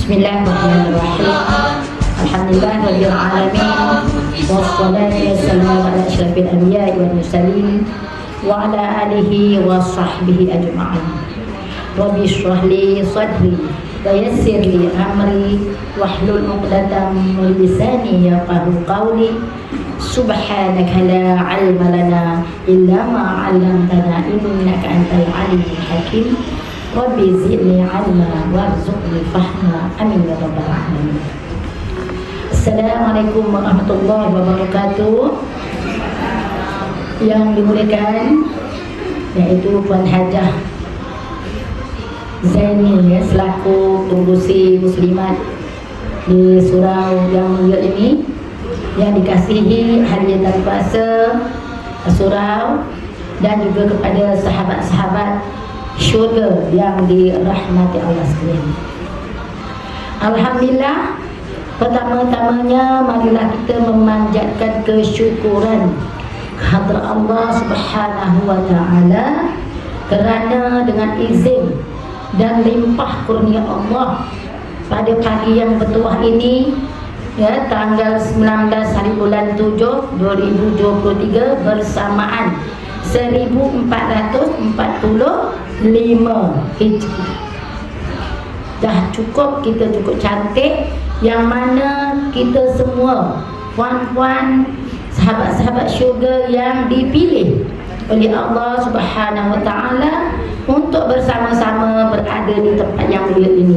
Bismillahirrahmanirrahim. Alhamdulillahirabbil alamin. Wassalatu wassalamu ala asyrafil anbiya'i wal mursalin wa ala alihi wa sahbihi ajma'in. Rabbi shrah li sadri wa yassir li amri wahlul 'uqdatam min lisani yafqahu qawli. Subhanaka la 'ilma lana illa ma 'allamtana innaka antal alimul hakim. Rabbi zidni 'ilma warzuqni fahma. Amin ya rabbal alamin. Assalamualaikum warahmatullahi wabarakatuh. Yang dimuliakan yaitu Puan Hajah Zaini ya, selaku pengurusi muslimat di surau yang mulia ini, yang dikasihi hadirin puasa surau, dan juga kepada sahabat-sahabat syurga yang dirahmati Allah sekalian. Alhamdulillah, pertama-tamanya marilah kita memanjatkan kesyukuran kehadrat Allah Subhanahu wa taala kerana dengan izin dan limpah kurnia Allah pada pagi yang bertuah ini ya, tanggal 19 hari bulan 7 2023 bersamaan 1445 Hijri. Dah cukup, kita cukup cantik, yang mana kita semua puan-puan, sahabat-sahabat syurga yang dipilih oleh Allah Subhanahu wa taala untuk bersama-sama berada di tempat yang mulia ini.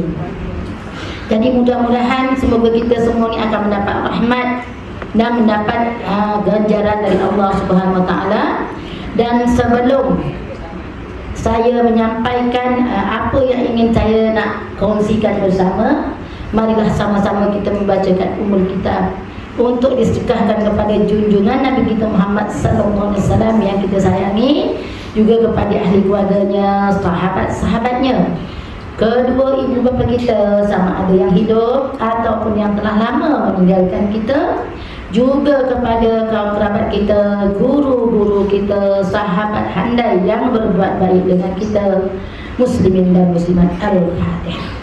Jadi mudah-mudahan semoga kita semua ni akan mendapat rahmat dan mendapat ganjaran dari Allah Subhanahu wa taala. Dan sebelum saya menyampaikan apa yang ingin saya nak kongsikan bersama, marilah sama-sama kita membacakan Ummul Kitab untuk disedekahkan kepada junjungan Nabi kita Muhammad sallallahu alaihi wasallam yang kita sayangi, juga kepada ahli keluarganya, sahabat-sahabatnya, kedua ibu bapa kita sama ada yang hidup ataupun yang telah lama meninggalkan kita, juga kepada kaum kerabat kita, guru-guru kita, sahabat handai yang berbuat baik dengan kita, muslimin dan muslimat. Al-Fatihah.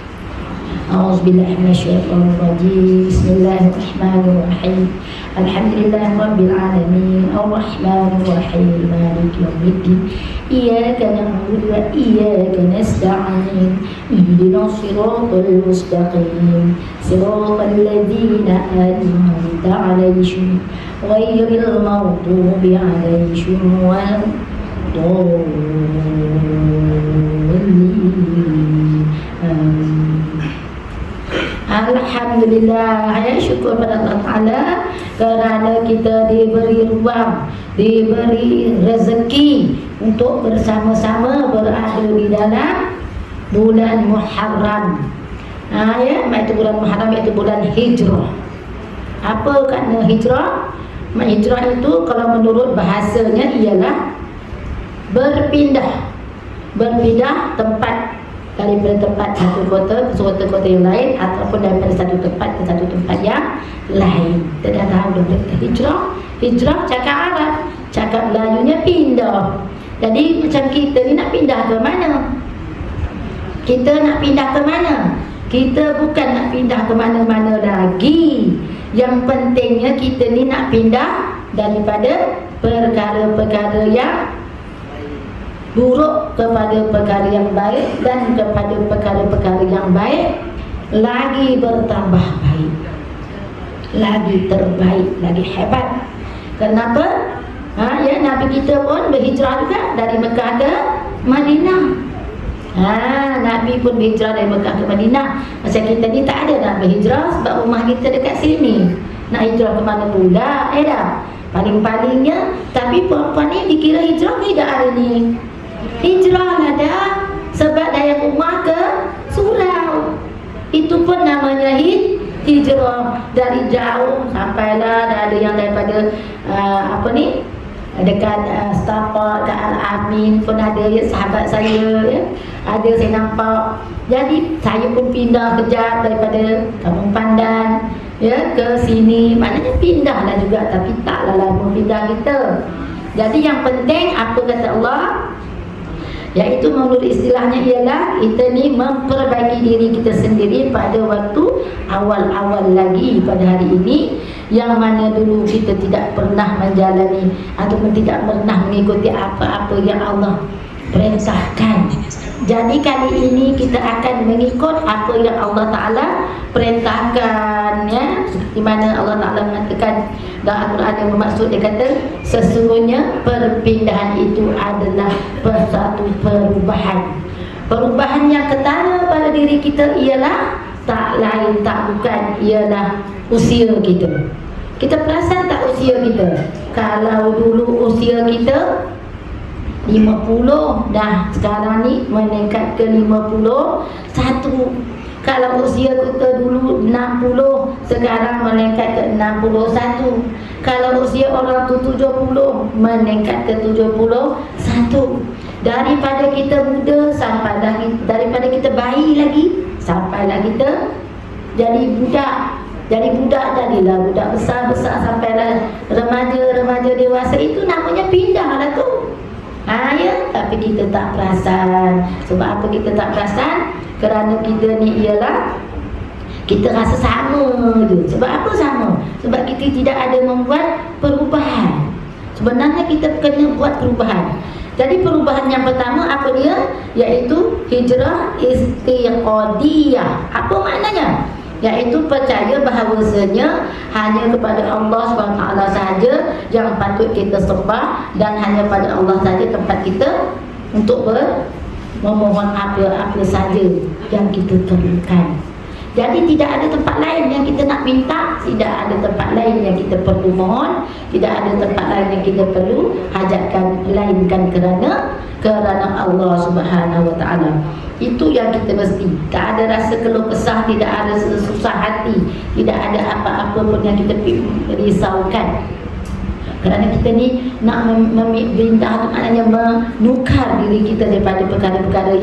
A'udzubillahi minasyaitonir rajim. Bismillahirrahmanirrahim. Alhamdulillahirabbil alamin. Arrahmanir rahim. Maliki yaumiddin. Iyyaka na'budu wa iyyaka nasta'in. Ihdinas siratal mustaqim. Siratal ladzina an'amta 'alaihim ghairil maghdubi alaihim waladdallin. Alhamdulillah, ya, syukur pada Allah Ta'ala kerana kita diberi ruang, diberi rezeki untuk bersama-sama berada di dalam bulan Muharram. Iaitu bulan Muharram, iaitu bulan hijrah. Apa makna hijrah? Hijrah itu kalau menurut bahasanya ialah berpindah tempat, daripada tempat satu kota ke suatu kota yang lain, ataupun daripada satu tempat ke satu tempat yang lain. Kita dah tahu dah hijrah cakap Arab, cakap Melayunya pindah. Jadi macam kita ni nak pindah ke mana? Kita nak pindah ke mana? Kita bukan nak pindah ke mana-mana lagi. Yang pentingnya kita ni nak pindah daripada perkara-perkara yang buruk kepada perkara yang baik, dan kepada perkara-perkara yang baik lagi bertambah baik, lagi terbaik, lagi hebat. Kenapa? Nabi kita pun berhijrah juga dari Mekah ke Madinah. Nabi pun berhijrah dari Mekah ke Madinah. Macam kita ni tak ada nak berhijrah sebab rumah kita dekat sini. Nak hijrah ke mana pula? Paling-palingnya, tapi perempuan ni dikira hijrah tidak hari ni. Hijrah lah dah, sebab daya rumah ke surau. Itu pun namanya hijrah. Dari jauh sampailah, dah ada yang daripada dekat Setapak, dekat Al-Amin pun ada ya, sahabat saya ya. Ada saya nampak. Jadi saya pun pindah kejap daripada Kampung Pandan ya ke sini. Maknanya pindahlah juga, tapi taklah lama pindah kita. Jadi yang penting apa kata Allah? Iaitu menurut istilahnya ialah kita ni memperbaiki diri kita sendiri pada waktu awal-awal lagi pada hari ini, yang mana dulu kita tidak pernah menjalani ataupun tidak pernah mengikuti apa-apa yang Allah perintahkan. Jadi kali ini kita akan mengikut apa yang Allah Ta'ala perintahkan, ya. Seperti mana Allah Ta'ala mengatakan dalam Al-Quran yang bermaksud, dia kata sesungguhnya perpindahan itu adalah satu perubahan. Perubahan yang ketara pada diri kita ialah tak lain tak bukan ialah usia kita. Kita perasan tak usia kita? Kalau dulu usia kita 50, dah sekarang ni meningkat ke 51. Kalau usia kita dulu 60, sekarang meningkat ke 61. Kalau usia orang tu 70, meningkat ke 71. Daripada kita muda sampai lagi, daripada kita bayi lagi sampailah kita jadi budak. Jadi budak jadilah budak, besar-besar sampailah remaja dewasa. Itu namanya pindah lah tu. Ya, tapi kita tak perasan. Sebab apa kita tak perasan? Kerana kita ni ialah kita rasa sama je. Sebab apa sama? Sebab kita tidak ada membuat perubahan. Sebenarnya kita kena buat perubahan. Jadi perubahan yang pertama apa dia? Iaitu hijrah istiqadiyah. Apa maknanya? Iaitu percaya bahawasanya hanya kepada Allah SWT sahaja yang patut kita sembah, dan hanya pada Allah sahaja tempat kita untuk memohon apa-apa saja yang kita perlukan. Jadi tidak ada tempat lain yang kita nak minta, tidak ada tempat lain yang kita perlu mohon, tidak ada tempat lain yang kita perlu hajatkan, melainkan kerana Allah Subhanahu Wa Taala. Itu yang kita mesti. Tak ada rasa keluh kesah, tidak ada susah hati, tidak ada apa-apa pun yang kita risaukan. Kerana kita ni nak meminta, maknanya menukar diri kita daripada perkara-perkara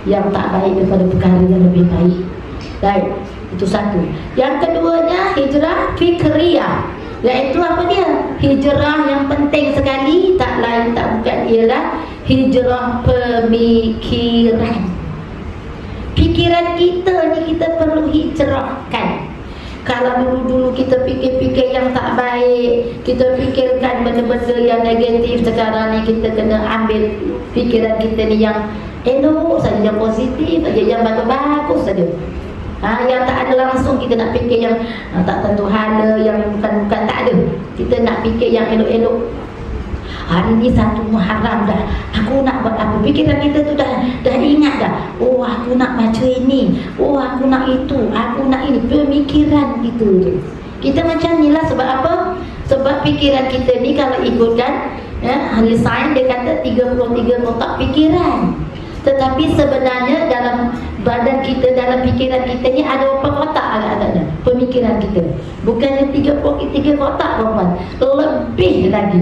yang tak baik daripada perkara yang lebih baik. Baik, itu satu. Yang keduanya hijrah fikriyah. Iaitu apa dia? Hijrah yang penting sekali, tak lain tak bukan ialah hijrah pemikiran. Pikiran kita ni kita perlu hijrahkan. Kalau dulu-dulu kita fikir-fikir yang tak baik, kita fikirkan benda-benda yang negatif, sekarang ni kita kena ambil fikiran kita ni yang elok saja, yang positif saja, yang bagus-bagus saja. Yang tak ada langsung kita nak fikir yang tak tentu hala, yang bukan-bukan, tak ada. Kita nak fikir yang elok-elok. Hari ni 1 Muharram dah, aku nak buat apa? Fikiran kita tu dah ingat dah. Oh, aku nak baca ini. Oh, aku nak itu. Aku nak ini. Pemikiran kita tu. Kita macam ni lah. Sebab apa? Sebab fikiran kita ni kalau ikutkan ahli sains, dia kata 33 kotak fikiran. Tetapi sebenarnya dalam badan kita, dalam fikiran kita ni ada berapa kotak agak-agaknya pemikiran kita. Bukannya 33 kotak, kawan. Lebih lagi.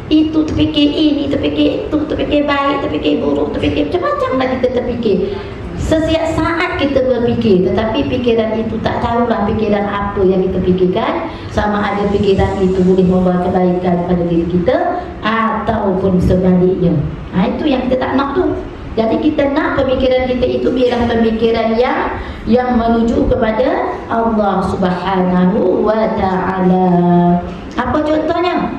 Itu terfikir ini, terfikir itu, terfikir baik, terfikir buruk, terfikir macam-macam lah kita terfikir. Setiap saat kita berfikir, tetapi fikiran itu tak tahulah fikiran apa yang kita fikirkan. Sama ada fikiran itu boleh membawa kebaikan pada diri kita ataupun sebaliknya. Itu yang kita tak nak tu. Jadi kita nak pemikiran kita itu biarlah pemikiran yang menuju kepada Allah Subhanahu Wa Taala. Apa contohnya?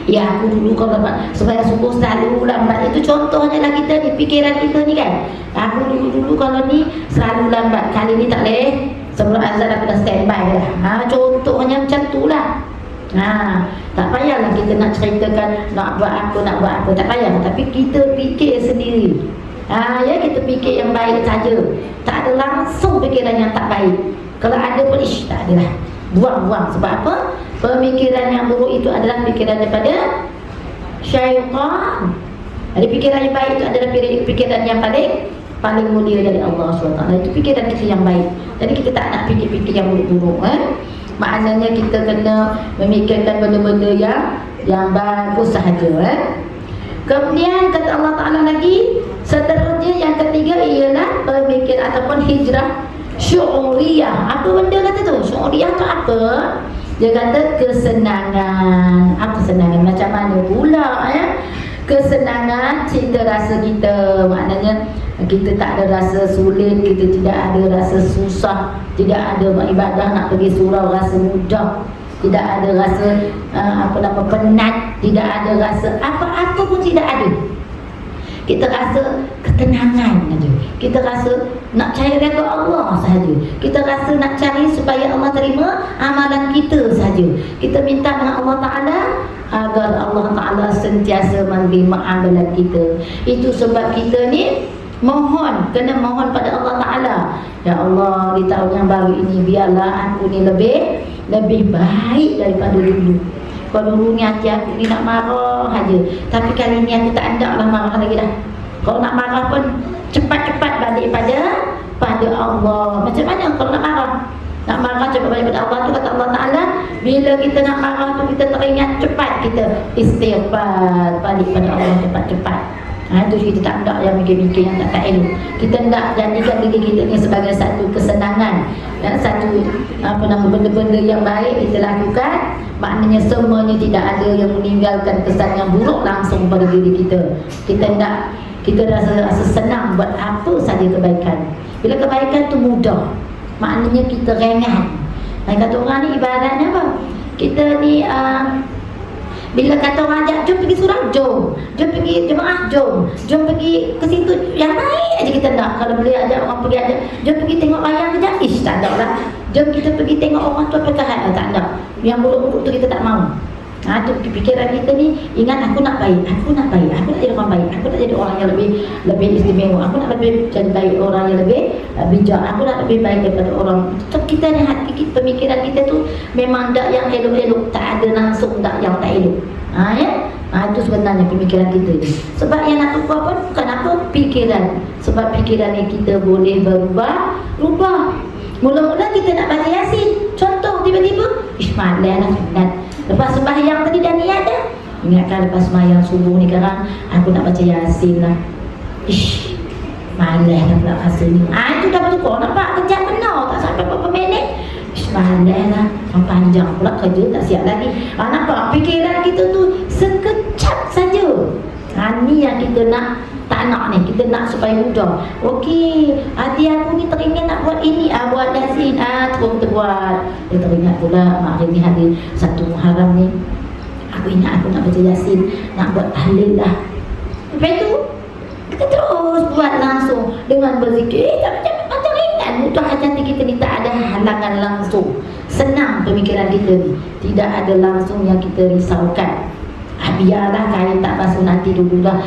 Ya, aku dulu kalau supaya subuh selalu lambat, itu contohnya lah kita di pikiran kita ni kan. Aku dulu kalau ni selalu lambat, kali ni tak boleh, sebelum azan aku dah standby dah. Contohnya macam tu lah. Tak payahlah kita nak ceritakan nak buat apa, tak payah. Tapi kita fikir sendiri. Ya, kita fikir yang baik saja. Tak ada langsung fikiran yang tak baik. Kalau ada pun tak adalah. Buang-buang. Sebab apa? Pemikiran yang buruk itu adalah fikiran daripada syaitan. Jadi fikiran yang baik itu adalah fikiran yang paling mulia dari Allah SWT. Itu fikiran kita yang baik. Jadi kita tak nak fikir-fikir yang buruk-buruk. Maknanya kita kena memikirkan benda-benda yang bagus sahaja. Kemudian kata Allah Ta'ala lagi, seterusnya yang ketiga ialah pemikir ataupun hijrah syu'uriyah. Apa benda kata tu? Syu'uriyah tu apa? Dia kata kesenangan. Apa kesenangan? Macam mana pula kesenangan cita rasa kita. Maknanya kita tak ada rasa sulit, kita tidak ada rasa susah, tidak ada ibadah nak pergi surau rasa mudah, tidak ada rasa penat, tidak ada rasa apa-apa pun tidak ada. Kita rasa ketenangan saja. Kita rasa nak cari redha Allah sahaja. Kita rasa nak cari supaya Allah terima amalan kita sahaja. Kita minta dengan Allah Ta'ala agar Allah Ta'ala sentiasa menerima amalan kita. Itu sebab kita ni kena mohon pada Allah Ta'ala. Ya Allah, di tahun yang baru ini biarlah aku ni lebih baik daripada dulu. Kalau dulu ni hati aku ni nak marah saja, tapi kali ni aku tak ada lah marah lagi dah. Kalau nak marah pun cepat-cepat balik pada Allah. Macam mana kalau nak marah? Nak marah cepat balik pada Allah tu kata Allah Ta'ala, bila kita nak marah tu kita teringat cepat kita istighfar balik pada Allah cepat-cepat. Itu kita tak nak yang mikir-mikir yang tak elok. Kita nak jadikan diri kita ni sebagai satu kesenangan dan satu benda-benda yang baik kita lakukan. Maknanya semuanya tidak ada yang meninggalkan kesan yang buruk langsung pada diri kita. Kita rasa senang buat apa saja kebaikan. Bila kebaikan tu mudah, maknanya kita ringan. Kata orang ni ibaratnya apa? Kita ni bila kata orang ajak, jom pergi surau, jom pergi jemaah, jom pergi ke situ, yang baik aja kita nak. Kalau boleh ajak orang pergi, jom pergi tengok wayang kejap, tak ada lah. Jom kita pergi tengok orang tu apa kahal, tak ada. Yang buruk-buruk tu kita tak mau. Tu pikiran kita ni, ingat aku nak baik, aku nak jadi orang baik, aku nak jadi orang yang lebih istimewa, aku nak lebih jadi baik, orang yang lebih bijak, aku nak lebih baik daripada orang. So, kita ni hati kita, pemikiran kita tu memang tak yang elok-elok, tak ada langsung tak yang tak elok. Itu sebenarnya pemikiran kita ni. Sebab yang nak ubah pun bukan apa, pikiran. Sebab pikiran ni kita boleh berubah. Mula-mula kita nak baca Yasin, contoh tiba-tiba malas lah sunat. Lepas sembahyang tadi dah niat dah, ingatkan lepas sembahyang subuh ni sekarang aku nak baca Yasin lah. Malas dah pula rasa ni. Itu dah bertukar, nampak kejap benar, tak sampai berapa minit. Malas lah, panjang pula kerja, tak siap lagi. Nampak fikiran kita tu sekejap saja. Ni yang kita nak, tak nak ni, kita nak supaya mudah. Okey, hati aku ni teringat nak buat ini, buat Yasin, terus kita buat. Dia teringat pula, hari ni hari 1 Muharram ni, aku ingat aku nak baca Yasin, nak buat tahlil lah. Lepas tu kita terus buat langsung dengan berzikir. Macam ringan, mudah hati kita ni, tak ada halangan langsung. Senang pemikiran kita ni, tidak ada langsung yang kita risaukan. Biarlah kain tak basuh nanti dulu dah.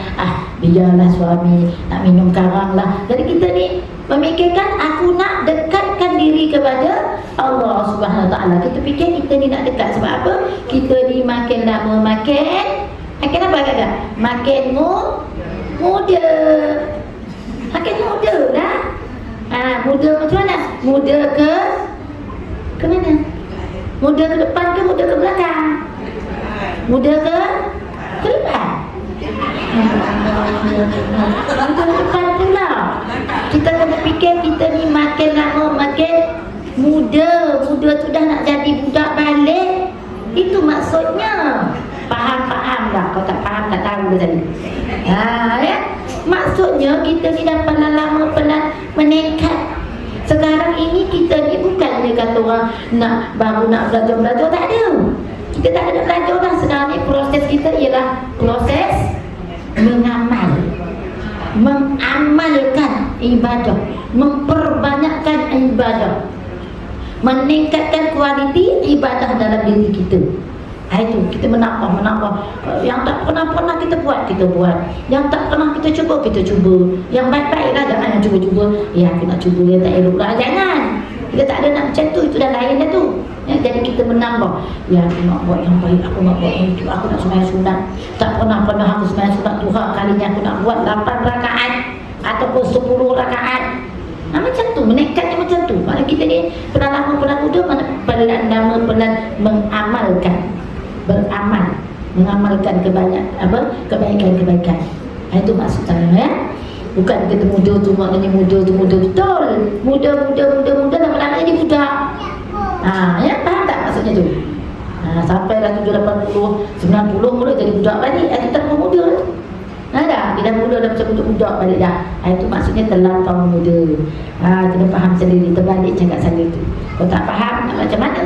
Biarlah suami nak minum karang lah. Jadi kita ni memikirkan aku nak dekatkan diri kepada Allah Subhanahu Wa Taala. Kita fikir kita ni nak dekat sebab apa? Kita ni makin lama makin apa kata? Makin muda. Makin muda lah. Muda macam mana? Muda ke mana? Muda ke depan ke muda ke belakang? Muda ke depan? Muda ke depan pula. Kita kena fikir kita ni makin lama makin muda. Muda tu dah nak jadi budak balik. Itu maksudnya. Faham dah. Kalau tak faham tak tahu ke tadi. Ya? Maksudnya kita ni dah pelan-pelan meningkat. Sekarang ini kita ni bukannya kata orang baru nak belajar, tak ada. Kita tak ada belajar dah. Sekarang ni proses kita ialah proses mengamalkan ibadah, memperbanyakkan ibadah, meningkatkan kualiti ibadah dalam diri kita. Itu kita menambah. Yang tak pernah kita buat, yang tak pernah kita cuba. Yang baik-baik lah, jangan yang cuba-cuba. Aku nak cuba, yang tak elok lah, jangan. Kita tak ada nak macam tu, itu dah lain dah tu. Jadi kita menambah. Aku nak buat yang baik, aku nak buat yang itu, aku nak sembahyang sunat. Tak pernah aku sembahyang sunat Tuhan, kalinya aku nak buat 8 rakaat ataupun 10 rakaat. Macam tu, meningkatnya macam tu. Maksudnya kita ni pelan lama, pelan muda, pelan mengamalkan. Mengamalkan kebaikan. Itu maksud saya, ya. Bukan kita muda tu maknanya muda betul. Muda lama-lama jadi budak. Ya, faham tak maksudnya tu? Sampailah 70, 80, 90 mula jadi budak lagi. Itu tak muda tu. Dah dia dah mula dah macam budak-budak balik dah. Itu maksudnya terlampau muda. Kena faham sendiri, terbalik cakap saya tu. Kalau tak faham nak macam mana?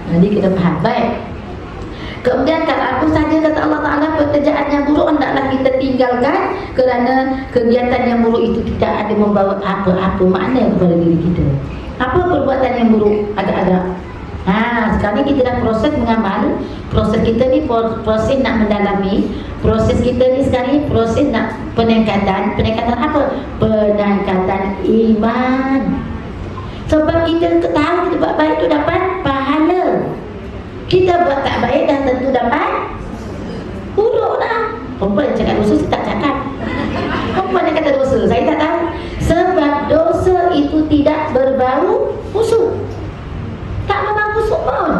Jadi kena faham. Baik. Kemudian kalau aku saja kata Allah Ta'ala, pekerjaan yang buruk hendaklah kita tinggalkan, kerana kegiatan yang buruk itu tidak ada membawa apa-apa makna kepada diri kita. Apa perbuatan yang buruk? Agak-agak. Sekarang kita dah proses mengamal. Proses kita ni proses nak mendalami. Proses kita ni sekarang proses nak peningkatan. Peningkatan apa? Peningkatan iman. Sebab kita tahu kita buat baik tu dapat pahala. Kita buat tak baik dah tentu dapat buruk dah. Perempuan yang cakap dosa, saya tak cakap. Perempuan yang kata dosa, saya tak tahu. Sebab dosa itu tidak berbau busuk. Tak memang busuk pun.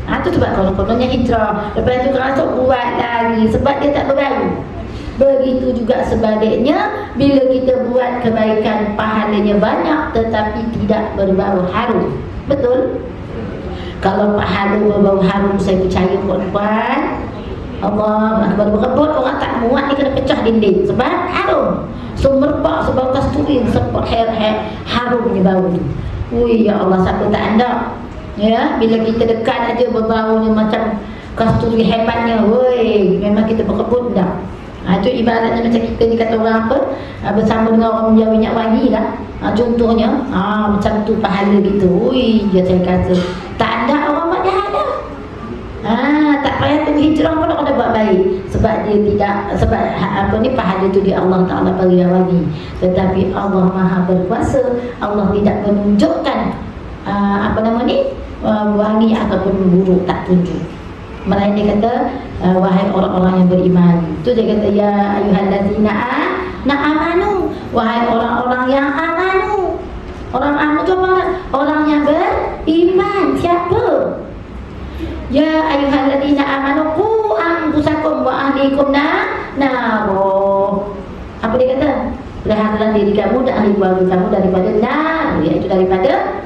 Itu sebab kalau kononnya hijrah, lepas tu kerasuk buat lagi sebab dia tak berbau. Begitu juga sebaliknya, bila kita buat kebaikan pahalanya banyak tetapi tidak berbau harum. Betul? Kalau pahala berbau harum, saya percaya puan-puan, Allah berebut orang tak muat, dia kena pecah dinding sebab harum. Merbak sebab kasturi sebab harumnya bau tu. Ya Allah, siapa tak anda? Ya, bila kita dekat aja berbaunya macam kasturi hebatnya, memang kita berebut dah. Itu ibaratnya macam kita ni kata orang apa, bersama dengan orang menjauh minyak wangi lah. Contohnya macam tu pahala gitu. Saya kata tak ada orang buat jahat dah. Tak payah tunggu hijrah pun orang dah buat baik. Sebab dia tidak, sebab pahala tu di Allah Ta'ala bagi wangi. Tetapi Allah Maha berkuasa, Allah tidak menunjukkan wangi ataupun buruk, tak tunjuk. Melainkan dia kata wahai orang-orang yang beriman. Tu dia kata ya ayyuhallazina amanu, wahai orang-orang yang amanu. Orang amanu tu apa? Orang yang beriman. Siapa? Ya ayyuhallazina amanu qu anfusakum wa ahlikum naro. Apa dia kata? Peliharalah diri kamu dan ahli keluarga kamu daripada nar, iaitu daripada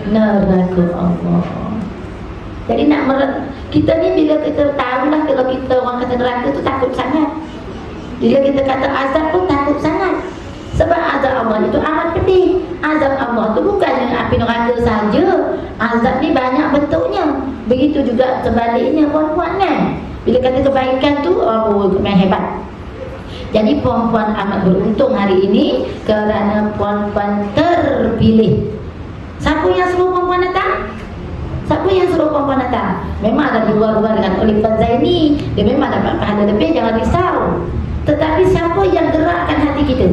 neraka Allah. Jadi kita ni bila kita tahulah, kalau kita orang kata neraka tu takut sangat. Bila kita kata azab pun takut sangat. Sebab azab Allah itu amat pedih. Azab Allah tu bukannya api neraka saja. Azab ni banyak bentuknya. Begitu juga sebaliknya puan-puan kan. Bila kata kebaikan tu, main hebat. Jadi puan-puan amat beruntung hari ini kerana puan-puan terpilih. Siapa yang suruh puan-puan datang? Siapa yang suruh puan-puan datang? Memang ada di luar-luar dengan Olifan Zaini, dia memang dapat pahala lebih, jangan risau. Tetapi siapa yang gerakkan hati kita?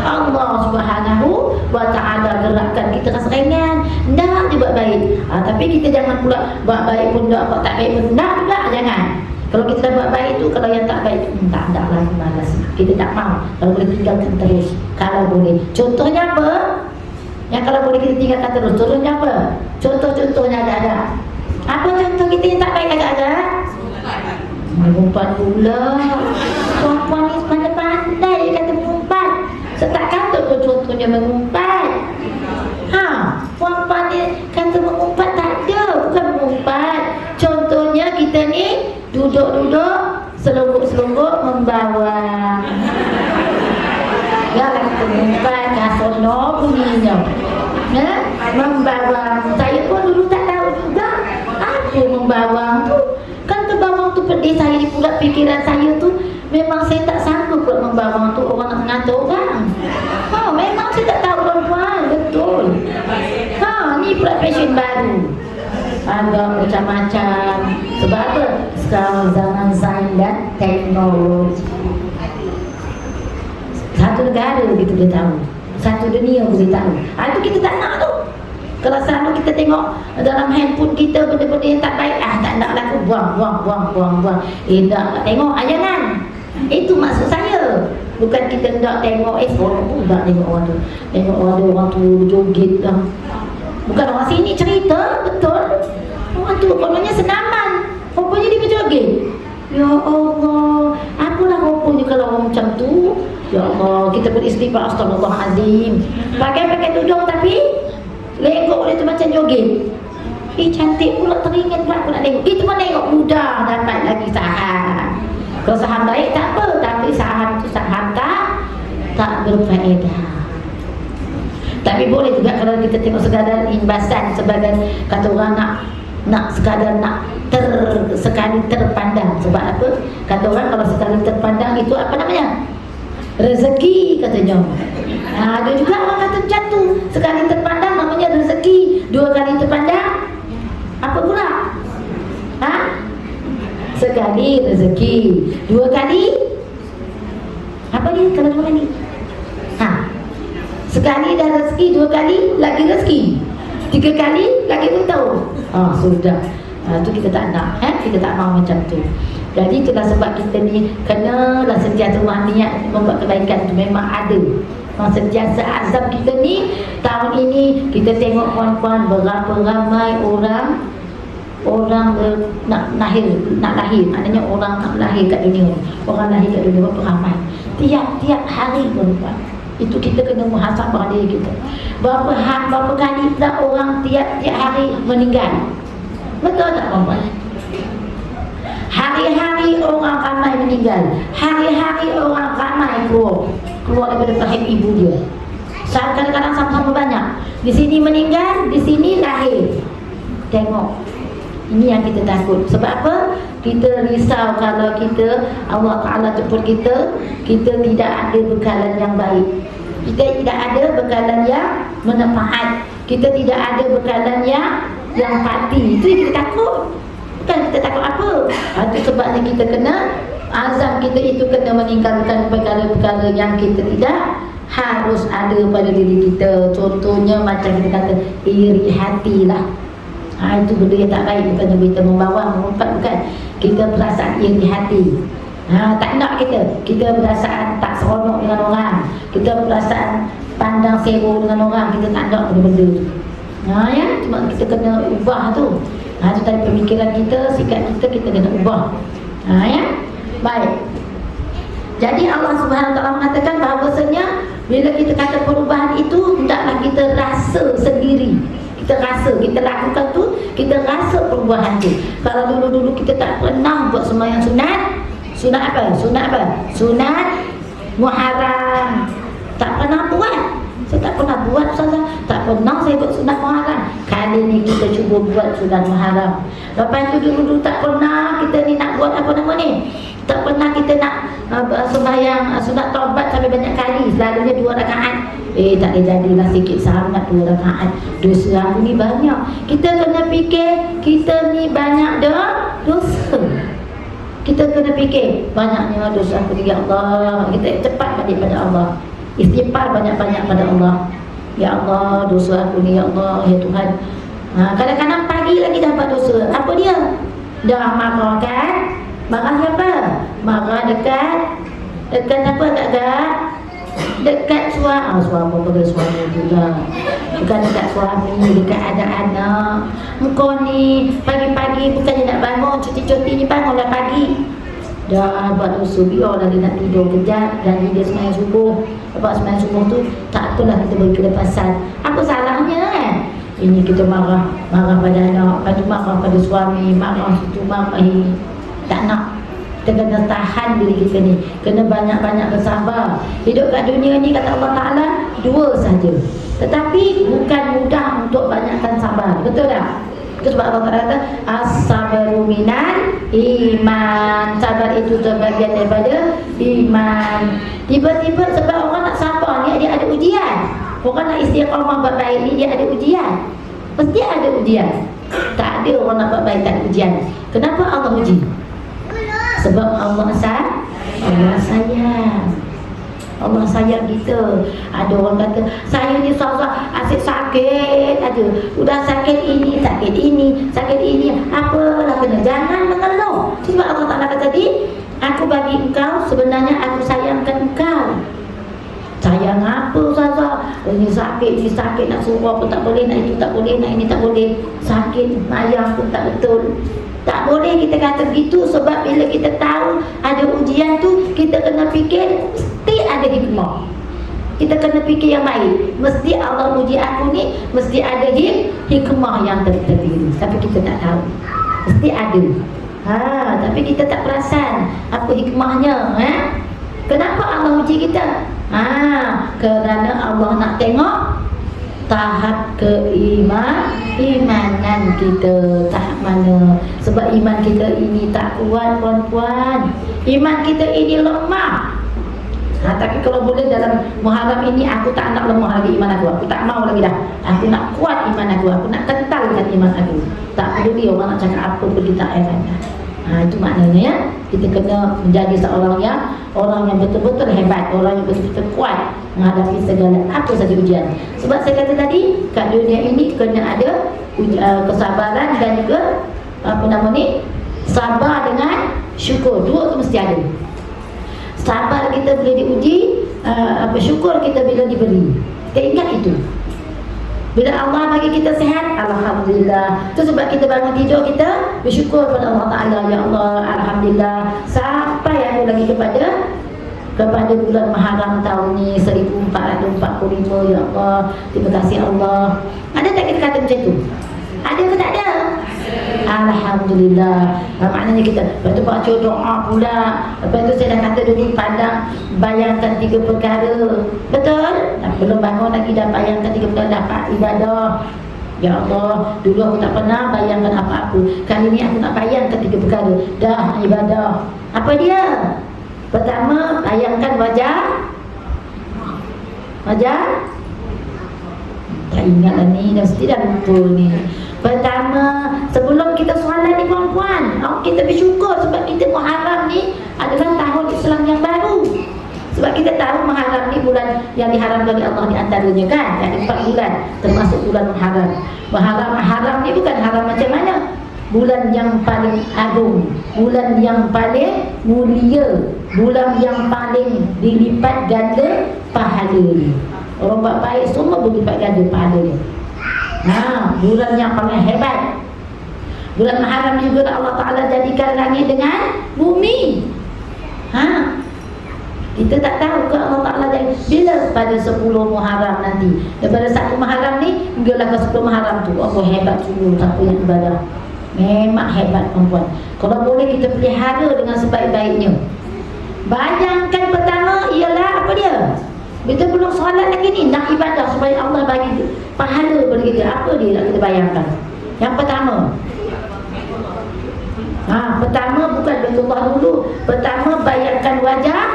Allah Subhanahu wa Ta'ala gerakkan kita rasa ringan. Nak dia buat baik. Tapi kita jangan pula buat baik pun tak, buat tak baik pun tak juga, jangan. Kalau kita dah buat baik tu, kalau yang tak baik tak ada lagi malas. Kita tak mau. Kalau boleh tinggalkan terus, kalau boleh. Contohnya apa? Yang kalau boleh kita tinggalkan terus. Contohnya apa? Contoh-contohnya ada. Apa contoh kita yang tak baik ada? Mengumpat pula. Perempuan ni pandai-pandai kata mengumpat. Setak kata pun contohnya mengumpat. Perempuan ni kata mengumpat tak ada. Bukan mengumpat. Contohnya kita ni duduk-duduk, selungguk-selungguk membawang. Ya, kita mengumpat kasono bunyinya. Membawang. Saya pun dulu tak tahu juga apa membawang tu. Kan tu bawang tu pedih saya pula, fikiran saya tu memang saya tak sanggup buat membawang tu orang nak mengata orang. Memang saya tak tahu perempuan, betul. Ni pula fashion baru. Agak macam-macam. Sebab apa? Sekarang zaman sains dan teknologi. Satu negara kita boleh tahu, satu dunia boleh tahu. Itu kita tak nak tu. Kalau selalu kita tengok dalam handphone kita benda-benda yang tak baik, tak nak laku, buang. Tak tengok, jangan. Itu maksud saya. Bukan kita tak tengok, seorang pun tak tengok orang tu. Tengok orang tu joget lah. Bukan orang sini cerita, betul. Orang tu kononnya senaman, rupanya dia berjoget. Ya Allah, apalah rupanya kalau orang macam tu. Ya Allah, kita beristighfar, astagfirullahalazim. Pakai tudung tapi legok dia tu macam joget. Cantik pula, teringat pula aku nak tengok. Itu pun tengok mudah dapat lagi saham. Kalau saham baik tak apa, tapi saham tu saham tak berfaedah. Tapi boleh juga kalau kita tengok sekadar imbasan sebagai kata orang nak sekadar nak sekali terpandang. Sebab apa? Kata orang kalau sekali terpandang itu apa namanya? Rezeki katanya. Ada juga orang kata macam tu. Sekali terpandang namanya rezeki. 2 kali terpandang apa pula? Sekali rezeki. 2 kali apa ni? Kalau 2 kali sekali dah rezeki, 2 kali lagi rezeki, 3 kali lagi tahu. Sudah. Tu kita tak nak, kita tak mau macam tu. Jadi itulah sebab kita ni kenalah sentiasa niat membuat kebaikan tu memang ada. Memang sentiasa azam kita ni. Tahun ini kita tengok puan-puan berapa ramai orang nak lahir, maknanya orang nak lahir kat dunia. Orang lahir kat dunia berapa ramai. Tiap-tiap hari puan-puan. Itu kita kena muhasabah diri kita. Berapa kali pula orang tiap-tiap hari meninggal. Betul tak puan-puan? Hari-hari orang ramai meninggal. Hari-hari orang ramai keluar daripada rahim ibu dia. Kadang-kadang sama-sama banyak. Di sini meninggal, di sini lahir. Tengok. Ini yang kita takut. Sebab apa? Kita risau kalau kita Allah Ta'ala tepuk kita tidak ada bekalan yang baik. Kita tidak ada bekalan yang manfaat. Kita tidak ada bekalan yang pasti. Itu yang kita takut. Bukan kita takut apa? Itu sebabnya kita kena azam kita itu kena meninggalkan perkara-perkara yang kita tidak harus ada pada diri kita. Contohnya macam kita kata iri hatilah. Itu benda yang tak baik. Bukannya kita membawa mengumpat, bukan. Kita perasaan iri hati. Tak nak kita perasaan tak seronok dengan orang, kita perasaan pandang seru dengan orang, kita tak nak benda-benda tu. Cuma kita kena ubah tu. Itu tadi pemikiran kita, sikap kita kena ubah. Baik. Jadi Allah Subhanahu Wa Taala mengatakan bahawasanya bila kita kata perubahan itu hendaklah kita rasa sendiri. Kita rasa, kita lakukan tu, kita rasa perubahan tu. Kalau dulu-dulu kita tak pernah buat sembahyang sunat apa? Sunat Muharram. Tak pernah buat. Saya tak pernah buat, Ustazah. Tak pernah saya buat sunat Muharram. Kali ni kita cuba buat sunat Muharram. Lepas tu dulu tak pernah kita ni nak buat apa nama ni? Tak pernah kita nak sembahyang sunat taubat sampai banyak kali. Selalunya 2 rakaat. Tak boleh jadilah sikit sangat 2 rakaat. Dosa aku ni banyak. Kita kena fikir kita ni banyak dosa. Kita kena fikir banyaknya dosa aku ya Allah. Kita cepat balik pada Allah. Istighfar banyak-banyak pada Allah. Ya Allah, dosa aku ni ya Allah, ya Tuhan. Kadang-kadang pagi lagi dapat dosa. Apa dia? Dah marah kan? Marah siapa? Marah dekat apa tak? Dekat suami. Suami pada suami juga. Bukan dekat suami, dekat ada anak. Engkau ni pagi-pagi bukannya nak bangun cuti-cuti ni, bangunlah pagi. Dah buat dosa, biarlah dia nak tidur kejap. Janji dia sembahyang subuh. Lepas sembahyang subuh tu tak apalah kita beri kelepasan. Apa salahnya kan? Ini kita marah pada anak, lepas tu marah pada suami, marah situ, marah ini. Tak nak. Kita kena tahan diri kita ni. Kena banyak-banyak bersabar. Hidup kat dunia ni kata Allah Ta'ala 2 saja. Tetapi bukan mudah untuk banyakkan sabar. Betul tak? Itu sebab Allah Ta'ala kata as-sabru minal iman. Sabar itu sebagian daripada iman. Tiba-tiba sebab orang nak sabar ni dia ada ujian. Orang nak istiqamah buat baik ni dia ada ujian. Mesti ada ujian. Tak ada orang nak buat baik tak ada ujian. Kenapa Allah uji? Sebab Allah sayang. Allah sayang kita. Ada orang kata saya ni asyik sakit aja. Udah sakit ini, apalah kena. Jangan mengeluh. Sebab Allah Ta'ala kata tadi, aku bagi engkau sebenarnya aku sayangkan engkau. Sayang apa Ustazah? Ini sakit nak suruh pun tak boleh, nak itu tak boleh, nak ini tak boleh. Sakit mayang pun tak betul. Tak boleh kita kata begitu. Sebab bila kita tahu ada ujian tu, kita kena fikir mesti ada hikmah. Kita kena fikir yang baik. Mesti Allah uji aku ni, mesti ada hikmah yang terdiri. Tapi kita tak tahu. Mesti ada. tapi kita tak perasan apa hikmahnya. Kenapa Allah uji kita? Kerana Allah nak tengok tahap keimanan kita tahap mana. Sebab iman kita ini tak kuat, puan-puan. Iman kita ini lemah. Tapi kalau boleh dalam Muharram ini aku tak nak lemah lagi iman aku. Aku tak mau lagi dah. Aku nak kuat iman aku. Aku nak kentalkan iman aku. Tak peduli orang nak cakap apa pun kita akan. Itu maknanya ya. Kita kena menjadi seorang yang betul-betul hebat, orang yang betul-betul kuat menghadapi segala apa saja ujian. Sebab saya kata tadi, kat dunia ini kena ada kesabaran dan juga sabar dengan syukur. Dua tu mesti ada. Sabar kita bila diuji, syukur kita bila diberi. Kita ingat itu. Bila Allah bagi kita sihat, alhamdulillah. Itu sebab kita bangun tidur, kita bersyukur kepada Allah Ta'ala. Ya Allah, alhamdulillah. Sampai ada lagi kepada bulan Muharram tahun ni 1445. Ya Allah, terima kasih Allah. Ada tak kita kata macam tu? Ada ke tak ada? Alhamdulillah. Maknanya kita lepas tu baca doa pula. Lepas tu saya dah kata dulu, pandang bayangkan 3 perkara. Betul? Belum bangun lagi dah bayangkan 3 perkara, dapat ibadah. Ya Allah, dulu aku tak pernah bayangkan apa-apa. Kali ni aku nak bayangkan 3 perkara. Dah ibadah. Apa dia? Pertama, bayangkan wajah. Tak ingat lah ni, dah mesti dah lupa ni. Pertama, sebelum kita solat ni puan-puan, kita bersyukur sebab kita Muharram ni adalah tahun Islam yang baru. Sebab kita tahu Muharram ni bulan yang diharamkan oleh Allah di antaranya kan. Ada 4 bulan termasuk bulan Muharram. Muharram ni bukan haram macam mana? Bulan yang paling agung, bulan yang paling mulia, bulan yang paling dilipat ganda pahalanya. Orang buat baik semua berlipat ganda pahalanya. Bulan yang paling hebat. Bulan Muharram juga Allah Ta'ala jadikan langit dengan bumi. Kita tak tahu ke Allah Ta'ala jadi bila pada 10 Muharram nanti. Daripada 1 Muharram ni hinggalah ke 10 Muharram tu. Apa hebat sungguh siapa yang ibadah. Memang hebat perempuan. Kalau boleh kita pelihara dengan sebaik-baiknya. Bayangkan pertama ialah apa dia? Kita belum solat lagi ni, nak ibadah supaya Allah bagi pahala kepada kita. Apa dia nak kita bayangkan? Yang pertama, pertama bukan Baitullah dulu. Pertama bayangkan wajah.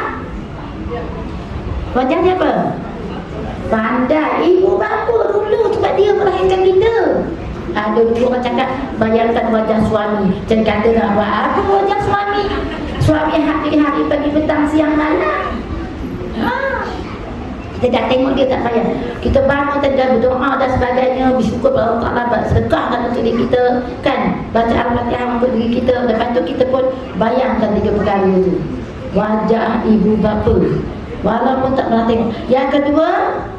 Wajah dia apa? Pandai ibu bapa dulu sebab dia melahirkan kita. Ada dulu orang cakap bayangkan wajah suami. Jadi kata nak buat apa wajah suami? Suami hari-hari pagi petang siang malam. Kita dah tengok dia tak payah. Kita bangun tadi berdoa dan sebagainya, bersyukur kepada Allah Ta'ala, sedekahkan untuk diri kita kan, baca Al-Fatihah untuk diri kita. Lepas tu kita pun bayangkan 3 perkara itu. Wajah ibu bapa walaupun tak pernah tengok. Yang kedua,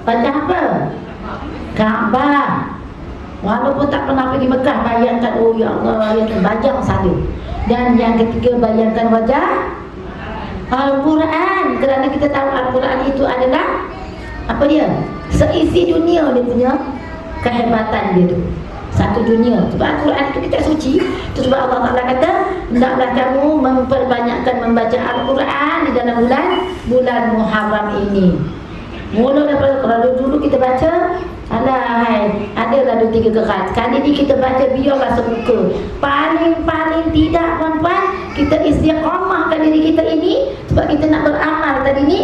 wajah apa? Kaabah. Walaupun tak pernah pergi Mekah, bayangkan, oh ya Allah, yang terbajang sana. Dan yang ketiga, bayangkan wajah Al-Quran. Kerana kita tahu Al-Quran itu adalah apa dia? Seisi dunia dia punya kehebatan dia tu. Satu dunia. Sebab Al-Quran itu kita suci. Itu sebab Allah Ta'ala kata, hendaklah kamu memperbanyakkan membaca Al-Quran di dalam bulan Muharram ini. Mula daripada kalau dulu kita baca, adalah 2-3 kerat. Kali ni kita baca biarlah semuka. Paling tidak puan-puan, kita istiqamahkan diri kita ini. Sebab kita nak beramal tadi ni,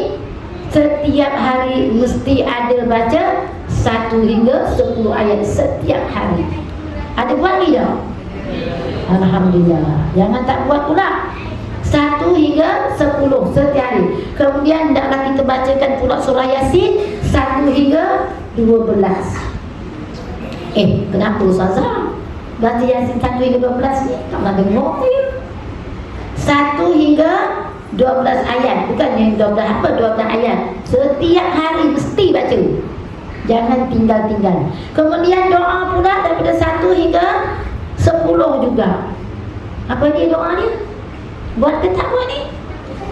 setiap hari mesti ada baca 1 hingga 10 ayat setiap hari. Ada buat ni tak? Alhamdulillah. Jangan tak buat pula. 1 hingga 10 setiap hari. Kemudian hendaklah kita bacakan pula surah Yasin 1 hingga 12. Kenapa Ustazah? Baca Yasin 1 hingga 12 ni tak pernah dengar ya? 1 hingga 12 ayat. Bukan yang 12 ayat. Setiap hari mesti baca. Jangan tinggal-tinggal. Kemudian doa pula daripada 1 hingga 10 juga. Apa dia doa ni? Buat ke tak buat ni?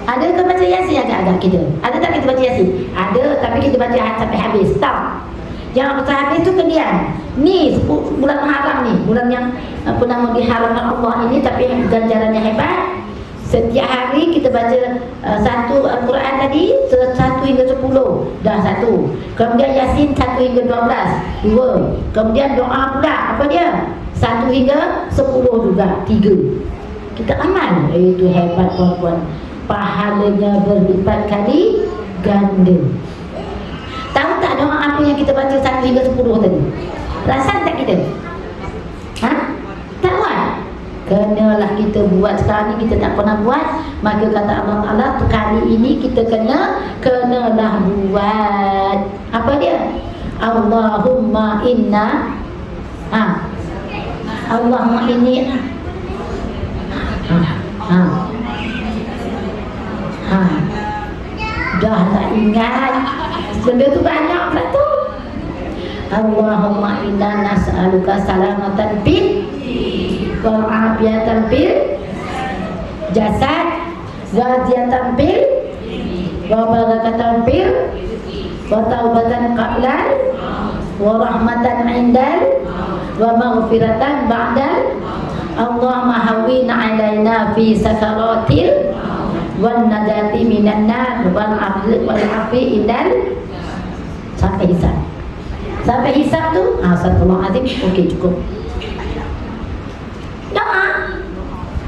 Ada ke baca Yasin agak-agak kita? Ada tak kita baca Yasin? Ada, tapi kita baca sampai habis. Tak. Yang sampai habis tu kalian. Ni bulan Muharram ni, bulan yang diharamkan Allah ini, tapi ganjarannya hebat. Setiap hari kita baca satu Al-Quran tadi 1 hingga 10, dah 1. Kemudian Yasin 1 hingga 12, 2. Kemudian doa pula, apa dia? 1 hingga 10 juga, 3. Kita amal. Itu hebat puan-puan. Pahalanya berlipat kali ganda. Tahu tak doa apa yang kita baca 1 hingga 10 tadi? Rasakan tak kita? Ha? Tak buat? Kenalah kita buat. Sekarang ni kita tak pernah buat. Maka kata Allah Ta'ala, kali ini kita kenalah buat. Apa dia? Allahumma inna Allahumma inni dah tak ingat. Benda tu banyak pula tu. Allahumma inna nas'aluka salamatan fid wal afiyatan fil jasad wa ziyatan fil wa barakatan fil wa taubatan qablan wa rahmatan indal wa maghfiratan ba'dal. Allahumma hawwin alaina fi sakaratil wan najati minan nar wal afi indal. Sampai hisab. Sampai hisab tu astagfirullahalazim. Okey, cukup.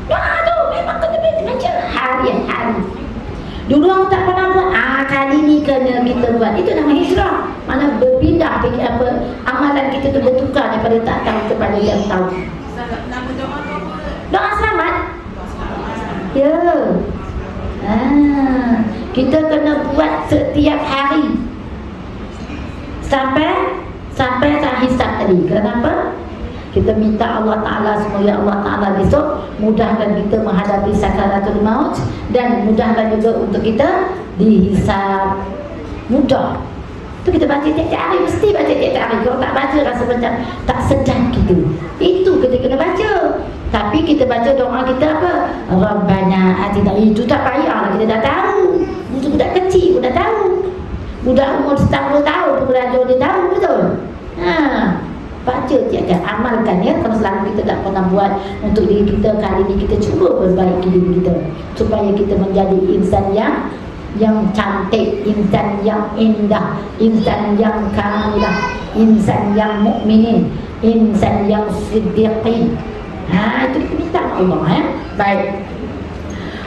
Doa tu memang kena baca hari-hari. Dulu aku tak pernah buat. Kali ni kena kita buat. Itu nama hijrah. Mana berpindah apa amalan kita tu bertukar daripada tak tahu kepada yang tahu. Nama doa tu apa? Doa selamat. Ya. Kita kena buat setiap hari sampai tak hisab tadi. Kenapa? Kita minta Allah Ta'ala semoga Allah Ta'ala besok mudahkan kita menghadapi sakaratul maut dan mudahkan juga untuk kita dihisab. Mudah. Itu kita baca tiap hari, mesti baca tiap hari. Kalau tak baca rasa macam tak sedar kita. Itu kita kena baca. Tapi kita baca doa kita apa? Rabbana atina. Itu tak payah, kita dah tahu. Untuk budak kecil pun dah tahu. Budak umur 10 tahun pun dia tahu, betul? Baca tiap-tiap, amalkan ya. Kalau selama kita tak pernah buat untuk diri kita, kali ini kita cuba perbaiki diri kita supaya kita menjadi insan yang cantik, insan yang indah, insan yang kamilah, insan yang mukminin, insan yang siddiqin. Itu kita minta Allah ya. Baik.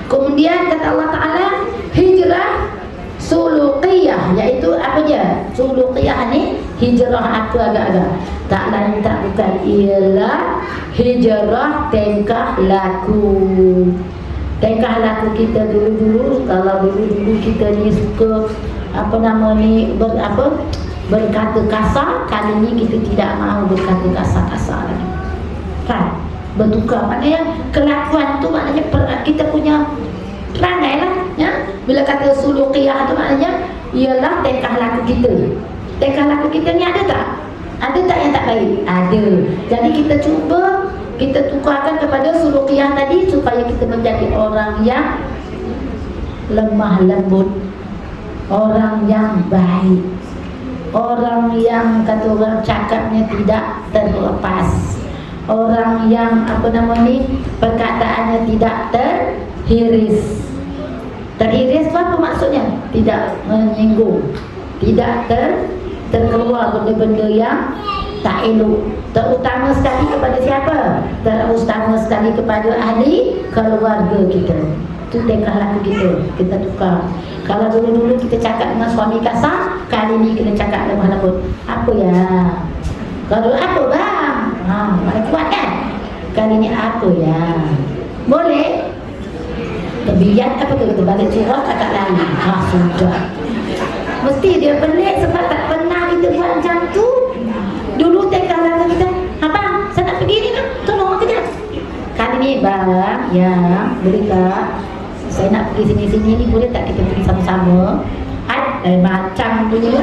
Kemudian kata Allah Ta'ala, hijrah suluqiyah, iaitu apa dia? Suluqiyah ni hijrah apa agak-agak? Tak lain tak bukan ialah hijrah tingkah laku. Tingkah laku kita dulu-dulu, kalau dulu-dulu kita ni suka berkata kasar, kali ni kita tidak mahu berkata kasar-kasar lagi. Kan? Bertukar, maknanya kelakuan tu maknanya kita punya perangai lah ya? Bila kata suluqiyah tu maknanya ialah tingkah laku kita. Tingkah laku kita ni ada tak? Ada tak yang tak baik? Ada. Jadi kita cuba kita tukarkan kepada suluqiyah tadi supaya kita menjadi orang yang lemah lembut, orang yang baik, orang yang kata orang cakapnya tidak terlepas, orang yang perkataannya tidak terhiris. Terhiris itu apa maksudnya? Tidak menyinggung, tidak terkeluar benda-benda yang tak elok. Terutama sekali kepada siapa? Terutama sekali kepada ahli keluarga kita. Itu tingkah laku kita tukar. Kalau dulu-dulu kita cakap dengan suami kasar, kali ni kena cakap lemah lembut. Apa ya? Kalau apa bang? Mana kuat kan? Kali ni apa ya? Boleh? Kebiat apa tu? Kita balik curah kakak lain. Sudah. Mesti dia pelik sebab tak pernah kita buat macam tu. Dulu tingkah laku kita, abang, saya nak pergi ni kan? Tolong kejap. Kali ni bang, ya, boleh tak? Saya nak pergi sini-sini ni, boleh tak kita pergi sama-sama? Macam punya.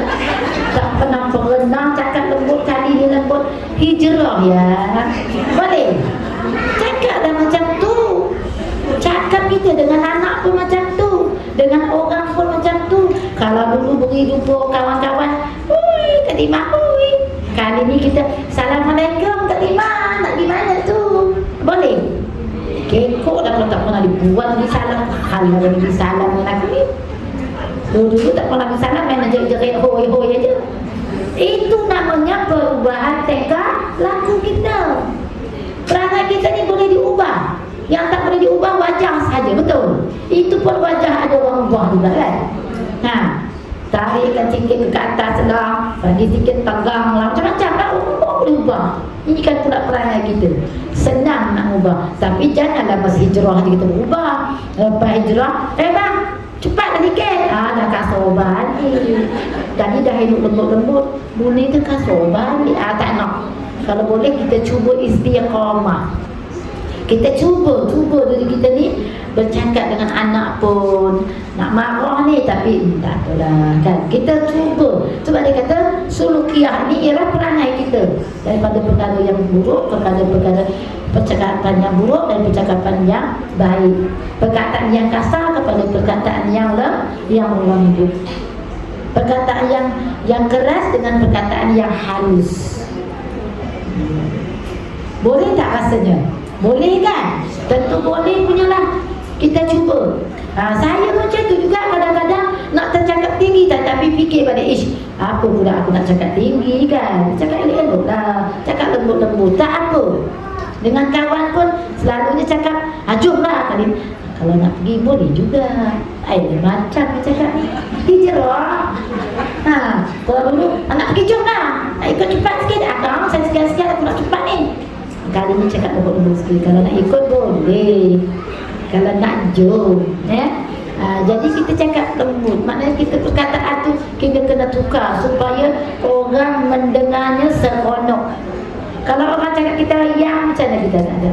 Tak pernah cakap lembut, kali ni lembut. Hijrah ya. Boleh? Cakaplah macam tu. Cakap kita dengan anak pun macam tu, dengan orang pun macam tu. Kalau dulu beri jumpa kawan-kawan, hui, Kak Timah, hui. Kali ni kita, Assalamualaikum Kak Timah, nak di mana tu? Boleh? Kekok dah kalau tak pernah dibuat di salam, kalau ada di salam lagi ni. Dulu tak pernah di salam, main jerit-jerit hoi-hoi aja. Itu namanya perubahan tingkah laku kita. Perangai kita ni boleh diubah. Yang tak boleh diubah wajah saja, betul. Itu pun wajah ada orang ubah juga kan. Tarikkan sikit ke atas lah, bagi sikit tegang lah, macam-macam lah, orang boleh ubah. Ini kan pula perangai kita. Senang nak ubah, tapi janganlah pas hijrah kita berubah. Lepas hijrah, bang, cepatlah sikit. Dah kasar balik. Tadi dah hidup lembut-lembut, boleh ke kasar balik? Tak nak. Kalau boleh kita cuba istiqamah. Kita cuba diri kita ni bercakap dengan anak pun nak marah ni, tapi tak apalah kan. Kita cuba. Sebab dia kata sulukiah ni ialah perangai kita, daripada perkara yang buruk kepada perkara percakapan yang buruk dan percakapan yang baik, perkataan yang kasar kepada perkataan yang lembut, perkataan yang keras dengan perkataan yang halus. Boleh tak rasanya? Boleh kan? Tentu boleh punyalah. Kita cuba. Saya macam tu juga kadang-kadang nak tercakap tinggi tapi fikir pada apa pula aku nak cakap tinggi kan? Cakap elok-elok lah, cakap lembut-lembut, tak apa. Dengan kawan pun selalunya cakap jom lah kali. Kalau nak pergi boleh juga. Macam dia cakap ni hijrah. Kalau dulu nak pergi jom lah, nak ikut cepat sikit. Saya sekian-sekian aku nak cepat ni. Kali ni cakap lembut-lembut sikit. Kalau nak ikut boleh, kalau nak jom jadi kita cakap lembut. Maknanya kita perkataan tu kita kena tukar supaya orang mendengarnya seronok. Kalau orang cakap kita yang macam mana kita nak ada?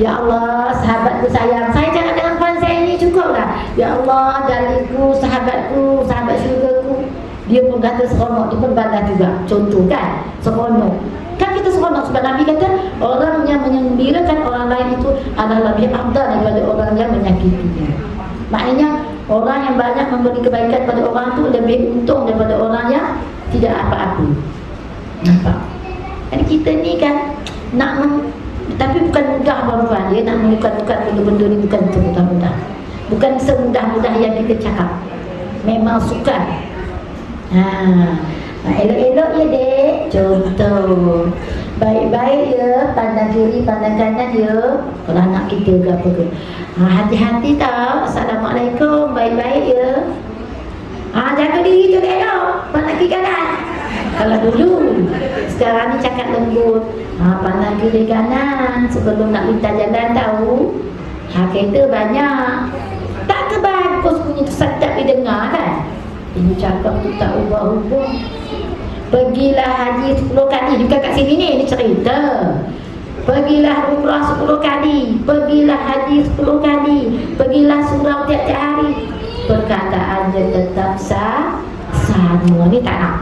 Ya Allah, sahabatku sayang, saya cakap dengan kawan saya ni cukup dah. Ya Allah, daliku, sahabatku, sahabat syurgaku, dia pun kata seronok, dia pun balas juga. Contoh kan, seronok. Kan kita seronok sebab Nabi kata orang yang menggembirakan orang lain itu adalah lebih afdal daripada orang yang menyakitinya. Maknanya orang yang banyak memberi kebaikan pada orang itu lebih untung daripada orang yang tidak apa-apa. Nampak? Kan kita ni kan nak tapi bukan mudah tuan-tuan, dia nak melakukan benda-benda ni bukan semudah-mudah. Bukan semudah-mudah yang kita cakap. Memang sukar. Elok-elok ya dek. Contoh baik-baik ya, pandang kiri, pandang kanan ya. Kalau anak kita ke apa ke, hati-hati tau. Assalamualaikum, baik-baik ya. Jaga diri tu elok, pandang kiri kanan. Kalau dulu, sekarang ni cakap lembut. Pandang kiri kanan sebelum nak minta jalan tahu. Kereta banyak. Tak ke bagus punya tu, sedap didengar kan. Ini cakap tu tak ubah-ubah. Pergilah haji 10 kali. Bukan kat sini ni, ini cerita. Pergilah umrah 10 kali. Pergilah haji 10 kali. Pergilah surau tiap-tiap hari. Perkataan dia tetap sama. Ni tak nak.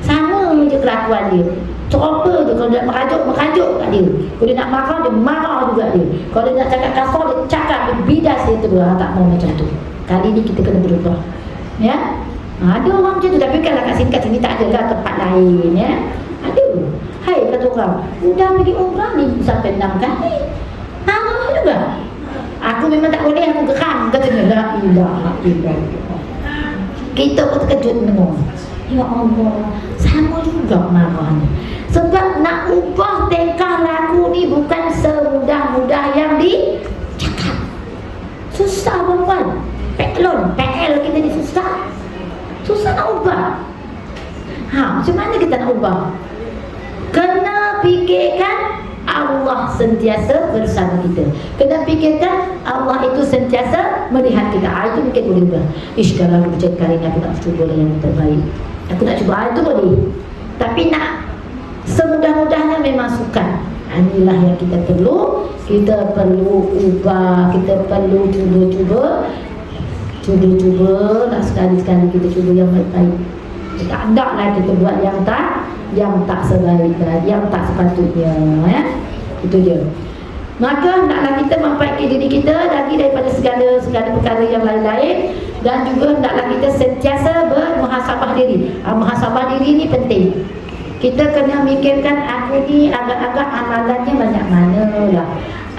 Sama je kelakuan dia. Ceropa je. Kalau dia nak merajuk kat dia. Kalau dia nak marah, dia marah juga dia. Kalau dia nak cakap kasar, dia cakap, dia bidas dia tu. Tak mau macam tu. Kali ni kita kena berubah. Ya. Ada orang macam tu. Tapi kalau kat sini tak ada lah tempat lain ya. Ada. Hai kata orang, udah pergi umrah ni sampai 6 kali. Marah juga. Aku memang tak boleh, aku geram. Katanya la ilaha illallah. Kita pun terkejut dengar. Ya Allah, sama juga marahnya. Sebab nak ubah tingkah laku ni bukan semudah-mudah yang dicakap. Susah perempuan. PL kita ni susah. Susah nak ubah. Macam mana kita nak ubah? Kena fikirkan Allah sentiasa bersama kita. Kena fikirkan Allah itu sentiasa melihat kita. Itu mungkin boleh ubah. Kalau aku bercakap kali ni aku nak cuba yang terbaik. Aku nak cuba, itu boleh. Tapi nak semudah-mudahnya memang sukar. Inilah yang kita perlu. Kita perlu ubah. Kita perlu cuba-cuba lah, sekali-sekali kita cuba yang baik-baik. Tak hendaklah kita buat yang tak sebaik dan yang tak sepatutnya ya. Itu je. Maka hendaklah kita memperbaiki diri kita lagi daripada segala perkara yang lain-lain. Dan juga hendaklah kita sentiasa bermuhasabah diri. Muhasabah diri ni penting. Kita kena mikirkan aku ni agak-agak amalannya banyak mana lah.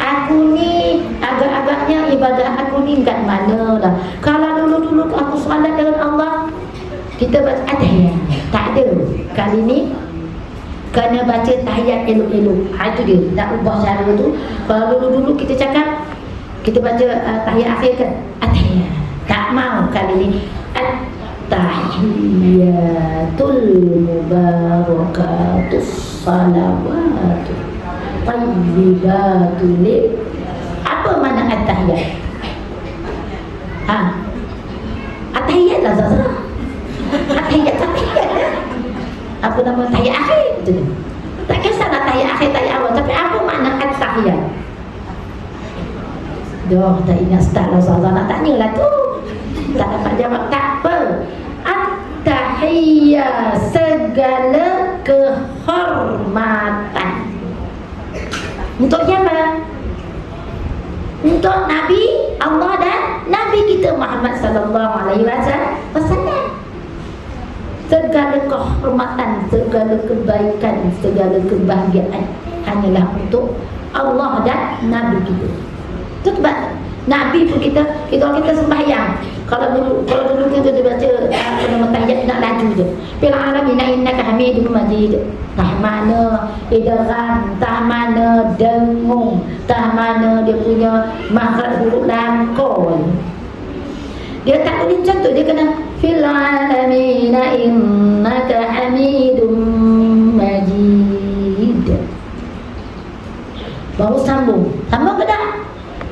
aku ni agak-agaknya ibadah aku ni kat mana dah. Kalau dulu-dulu aku solat dengan Allah, kita baca tahiyat. Tak ada. Kali ni kena baca tahiyat elok-elok. Itu dia. Nak ubah cara tu. Kalau dulu-dulu kita cakap, kita baca tahiyat akhir kan, tahiyat. Tak mau kali ni. Tahiyatul mubarakatus salawatu tayyibatul lil. Apa makna at-tahiyat? At-tahiyat lah Zazra. At-tahiyat. Apa nama tahiyat akhir tu? Tak kisahlah tahiyat akhir, tahiyat awal, tapi apa makna at-tahiyat? Dah tak ingat start lah Zazra, nak tanyalah tu. Tak dapat jawab, tak apa. At-tahiyat, segala kehormatan. Untuk siapa? Untuk Nabi Allah dan Nabi kita Muhammad sallallahu alaihi wasallam. Segala kehormatan, segala kebaikan, segala kebahagiaan hanyalah untuk Allah dan Nabi kita. Itu sebab Nabi pun kita sembahyang. Kalau dulu kita baca nama tahiyat nak laju je. Fil alamin innaka hamidum majid. Tah mana idgham, tah mana dengung, tah mana dia punya makhraj huruf langkau. Dia tak boleh contoh, dia kena fil alamin innaka hamidum majid. Baru sambung ke tak?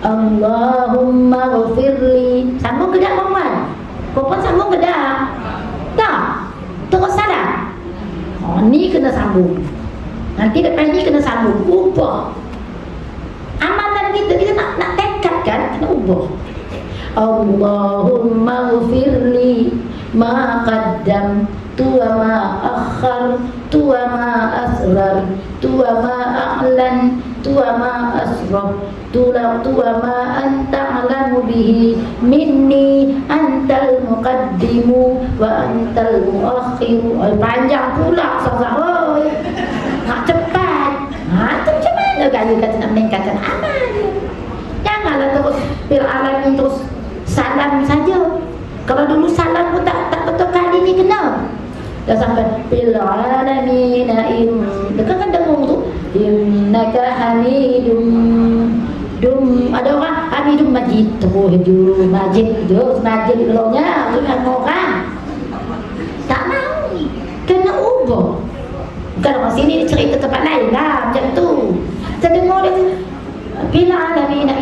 Allahumma ghafirli. Sambung ke tak perempuan? Perempuan sambung ke tak? Tak. Terus salah. Ni kena sambung. Nanti lepas ni kena sambung. Ubah amalan kita nak tekad kan, kena ubah. Allahumma ghafirli ma qaddam wa ma akhar wa ma asrar wa ma a'lan wa ma asraf wa ma anta alamu bihi minni antal muqaddimu wa antal muakhiru. Panjang pula Sazah. Nak cepat. Tu macam mana gaya kata nak meningkatkan amal? Janganlah terus bil alamin terus salam saja. Kalau dulu salam pun tak betul, kali ni kena dah sampai bil alamin dekat kan dengung tu innaka hamidum ada orang hamidum majid tu hujur majid gelongnya tu kan orang tak mau, kena ubah. Kalau sini cerita tempat lain lah macam tu. Terdengar dia bil alamin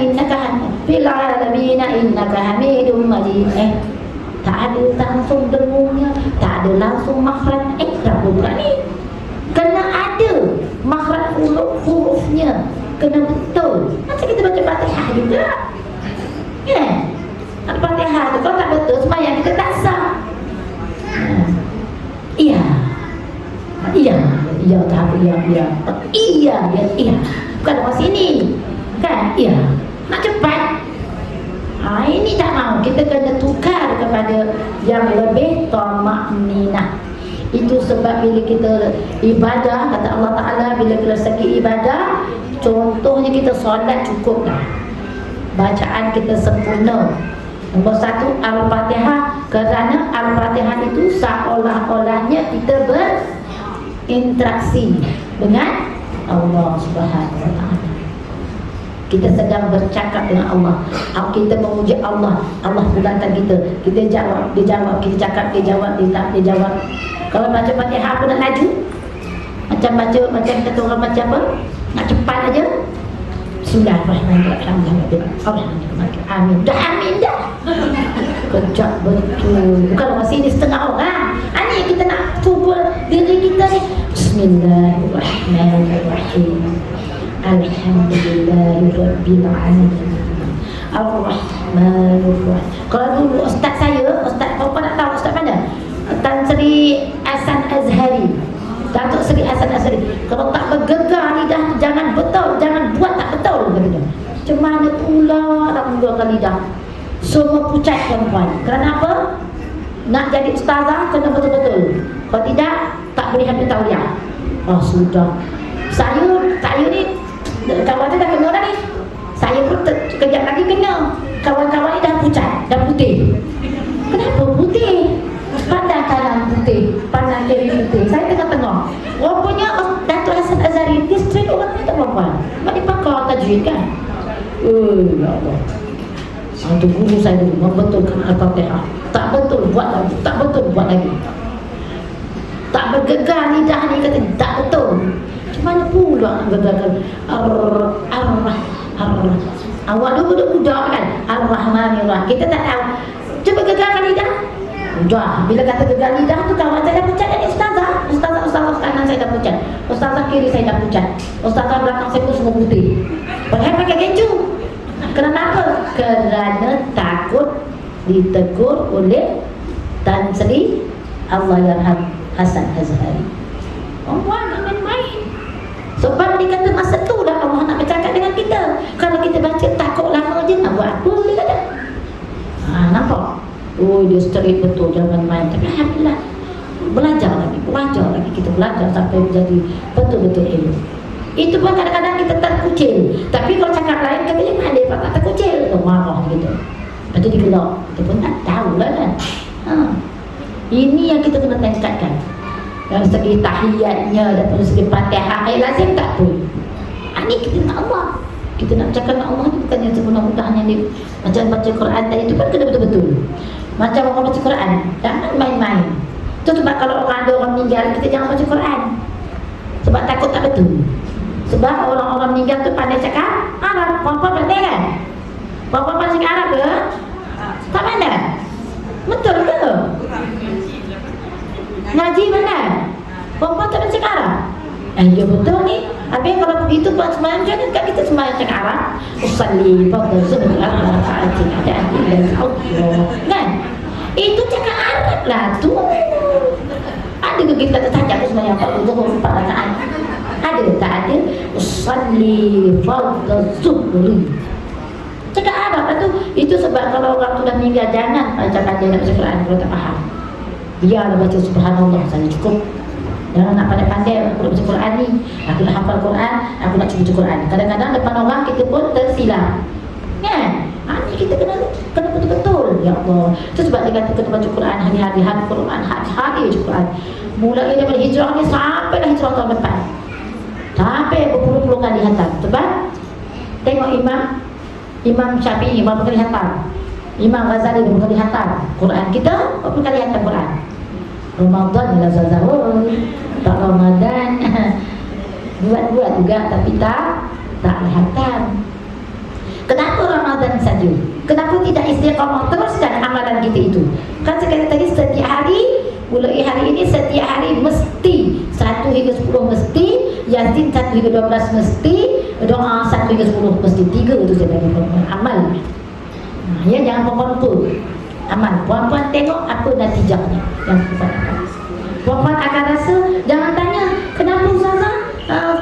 innaka hamidum majid. Tak ada langsung dengungnya, tak ada langsung makhraj tak pula ni. Kena ada makhraj hurufnya, kena betul. Macam kita baca Fatihah juga. Fatihah tu kalau tak betul sembahyang kita tak sah. Iya. Bukan orang sini. Kan? Iya. Nak cepat. Ini tak mau. Kita kena tukar kepada yang lebih tamakninah. Itu sebab bila kita ibadah, kata Allah Ta'ala, bila kita segi ibadah, contohnya kita solat cukup dah, bacaan kita sempurna. Nombor satu, Al-Fatihah. Kerana Al-Fatihah itu seolah-olahnya kita berinteraksi dengan Allah Subhanahu Wa Ta'ala. Kita sedang bercakap dengan Allah. Kita memuji Allah. Allah pulangkan kita. Kita jawab, dia jawab. Kita cakap, dia jawab. Dia jawab. Kalau baca Fatihah pun nak laju. Macam kata orang macam apa? Nak cepat aja. Bismillahirrahmanirrahim. Amin. Dah amin dah. Kejap betul. Bukan orang sini setengah orang. Ini kita nak cuba diri kita ni. Bismillahirrahmanirrahim. Alhamdulillahirabbil alamin. Ar-Rahmanir-Rahim. Kalau dulu ustaz saya, ustaz apa nak tahu ustaz mana? Tan Sri Hasan Azhari. Datuk Sri Hasan Azhari. Kalau tak bergegar lidah tu jangan betul, jangan buat tak betul kata dia. Macam mana pula nak menggegarkan lidah? Semua pucat perempuan. Kerana apa? Nak jadi ustazah kena betul-betul. Kalau tidak tak boleh habis tauliah. Sudah. Saya ni kawan saya dah kena dah ni. Saya pun kejap lagi kena. Kawan-kawan ni dah pucat, dah putih. Kenapa putih? Pandang kanan putih, pandang kiri putih. Saya tengah-tengah. Rupanya Datuk Hasan Azhari dia straight orang ni tak apa-apa. Sebab dia pakar tajwid kan. Ya Allah. Satu guru saya dulu membetulkan Al-Fatihah. Tak betul buat lagi, tak betul buat lagi. Tak bergegar lidah ni kata tak betul. Macam mana pula nak gegarkan awak dulu budak kan. Ar-Rahmanir-Rahim. Kita tak tahu. Cuba gegarkan lidah. Dah, bila kata gegar lidah tu kawan saya dah pucat dan ustazah kanan saya dah pucat, ustazah kiri saya dah pucat, ustazah belakang saya pun semua putih. Padahal pakai keju. Kenapa? Kerana takut ditegur oleh Tan Sri Allahyarham Hasan Azhari. Orang jangan main. Sebab dia kata masa tu dah Allah nak bercakap dengan kita. Kalau kita baca takut lama je nak buat apa dia kata. Nampak? Oh dia straight betul, jangan main. Tapi alhamdulillah belajar lagi kita belajar sampai menjadi betul-betul ilmu. Itu pun kadang-kadang kita terkucil. Tapi kalau cakap lain katanya mana dia tak terkucil, marah gitu. Lepas tu digelak. Kita pun tak tahulah kan. Ini yang kita kena tingkatkan. Dari segi tahiyatnya dan dari segi Fatihah lazim tak pun. Ini kita nak Allah. Kita nak cakap dengan Allah itu bukan yang semudah-mudahnya ni. Macam baca Quran tadi itu kan kena betul-betul. Macam orang baca Quran, jangan main-main. Itu sebab kalau ada orang meninggal, kita jangan baca Quran. Sebab takut tak betul. Sebab orang-orang meninggal tu pandai cakap Arab. Puan-puan pandai kan? Puan-puan pandai cakap Arab ke? Tak pandai? Betul ke? Ngaji mana? Puan-puan tak pandai cakap Arab? Ya betul ni. Habis kalau begitu buat sembahyang jangan kan kita sembahyang cakap Arab. Usalli fardhu zuhri raka'atin ada dan Allah. Kan? Itu cakap Arab lah tu. Ada ke kita saja aku sembahyang fardhu zuhri 4 rakaat? Ada tak ada? Usalli fardhu zuhri. Cakap Arab lah tu. Itu sebab kalau orang tu dah meninggal jangan cakap dia nak baca Quran kalau tak faham. Biarlah baca subhanallah saja cukup. Jangan nak pandai-pandai aku nak baca Quran ni, aku nak hafal Quran, aku nak baca Quran. Kadang-kadang depan orang kita pun tersilap. Kan? Ni kita kena betul-betul. Ya Allah. Itu sebab dia kata kena baca Quran hari-hari, hafal Quran hari-hari baca Quran. Mulai daripada hijrah ni sampai dah hijrah tahun depan. Sampai berpuluh-puluh kali hantar. Sebab tengok Imam Syafi'i berapa kali hantar. Imam Ghazali berapa kali hantar Quran. Kita berapa kali hantar Quran. Ramadan adalah zazahun. Tak Ramadan buat juga tapi tak hantar. Kenapa Ramadan saja? Kenapa tidak istiqamah teruskan amalan kita itu? Kan sekali tadi setiap hari, mulai hari ini setiap hari mesti 1 hingga 10 mesti, Yasin 1 hingga 12 mesti, doa 1 hingga 10 mesti. 3 itu saya bagi amal. Ya jangan lupa amal. Puan-puan tengok apa natijahnya yang kita dapat. Puan-puan akan rasa, jangan tanya kenapa Ustazah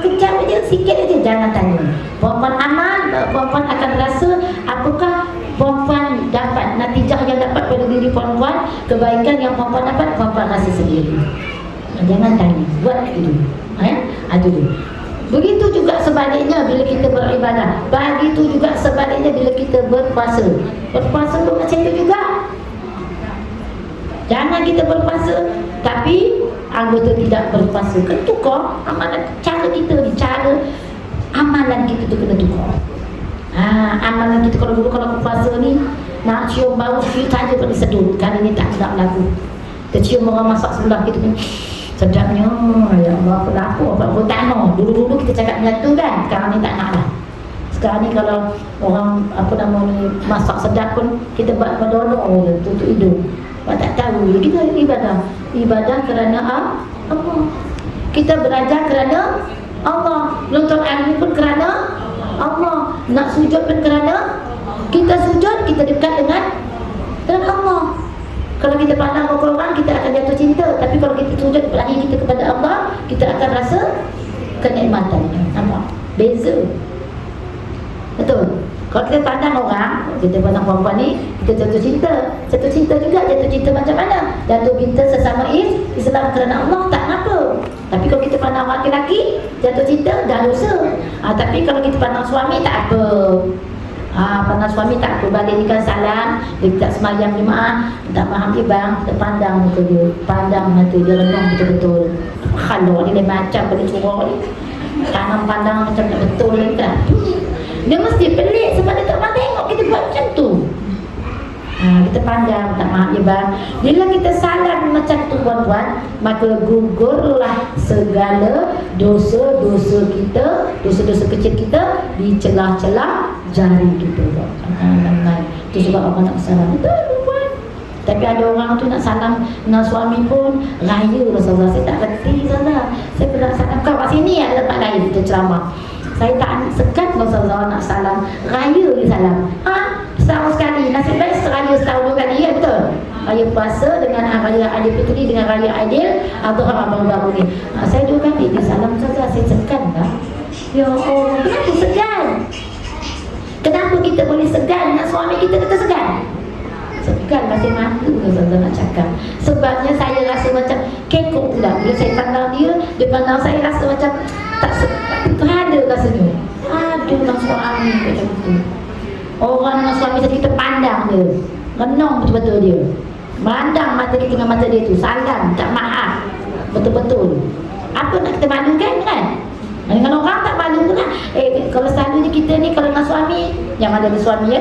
kejap aja, sikit aja, jangan tanya. Puan-puan amal, puan-puan akan rasa apakah puan-puan dapat natijah yang dapat pada diri puan-puan, kebaikan yang puan-puan dapat, puan-puan rasa sendiri. Jangan tanya, buat itu. Dulu. Begitu juga sebaliknya bila kita beribadah. Begitu juga sebaliknya bila kita berpuasa. Berpuasa pun macam itu juga. Jangan kita berpuasa tapi anggota tidak berpuasa. Kena tukar amalan cara kita ni, cara amalan kita tu kena tukar. Amalan kita kalau dulu kalau berpuasa ni nak cium bau cium saja pun disedut. Kali ni tak nak lagu. Kita cium orang masak sebelah kita pun sedapnya. Ya Allah, apa tak mau. Dulu-dulu kita cakap macam tu kan. Sekarang ni tak nak lah. Sekarang ni kalau orang masak sedap pun kita buat menolong je, tutup hidung. Orang tak tahu. Kita ibadah kerana Allah. Kita belajar kerana Allah. Nonton ilmu pun kerana Allah. Nak sujud pun kerana kita sujud, kita dekat dengan Allah. Kalau kita pandang muka orang, kita akan jatuh cinta. Tapi kalau kita sujud belahi kita kepada Allah, kita akan rasa kenikmatannya. Nampak? Beza. Betul? Kalau kita pandang orang, kita pandang perempuan ni, kita jatuh cinta juga, jatuh cinta macam mana? Jatuh cinta sesama Islam kerana Allah, tak apa. Tapi kalau kita pandang laki-laki, jatuh cinta dah dosa. Tapi kalau kita pandang suami, tak apa. Pandang suami tak apa, balikkan salam, dia tak semayang jemaah, tak faham dia bang, kita pandang muka dia, pandang mata dia renung betul-betul. Kalau ni lain macam boleh curah ni, tanam pandang macam tak betul ni kan. Dia mesti pelik sebab dia tak pernah tengok kita buat macam tu. Kita pandang, tak maaf ya bang. Bila kita salam macam tu tuan-tuan, maka gugurlah segala dosa-dosa kita, dosa-dosa kecil kita di celah-celah jari kita. Itu sebab orang nak salam. Betul tuan. Tapi ada orang tu nak salam dengan suami pun raya Rasulullah. Saya tak reti salah. Saya pernah salam kau kat sini ada tempat lain kita ceramah. Saya tak sekat Rasulullah nak salam, raya dia salam. Setahun sekali, nasib baik seraya setahun 2 kali, ya betul? Raya puasa dengan raya Aidilfitri dengan raya Aidil Adha baru-baru ni. Saya 2 kali dia salam saja, saya segan tak? Ya Allah, kenapa segan? Kenapa kita boleh segan dengan suami kita segan? Segan masih malu Rasulullah nak cakap. Sebabnya saya rasa macam kekok pula. Bila saya pandang dia pandang saya rasa macam tak ada rasanya. Aduh dengan suami macam tu. Orang dengan suami kita pandang dia, renung betul-betul dia, pandang mata kita dengan mata dia tu, salam, tak maaf, betul-betul. Apa nak kita malukan kan? Dengan orang tak malu pula. Kalau selalunya kita ni kalau dengan suami, yang ada suami ya,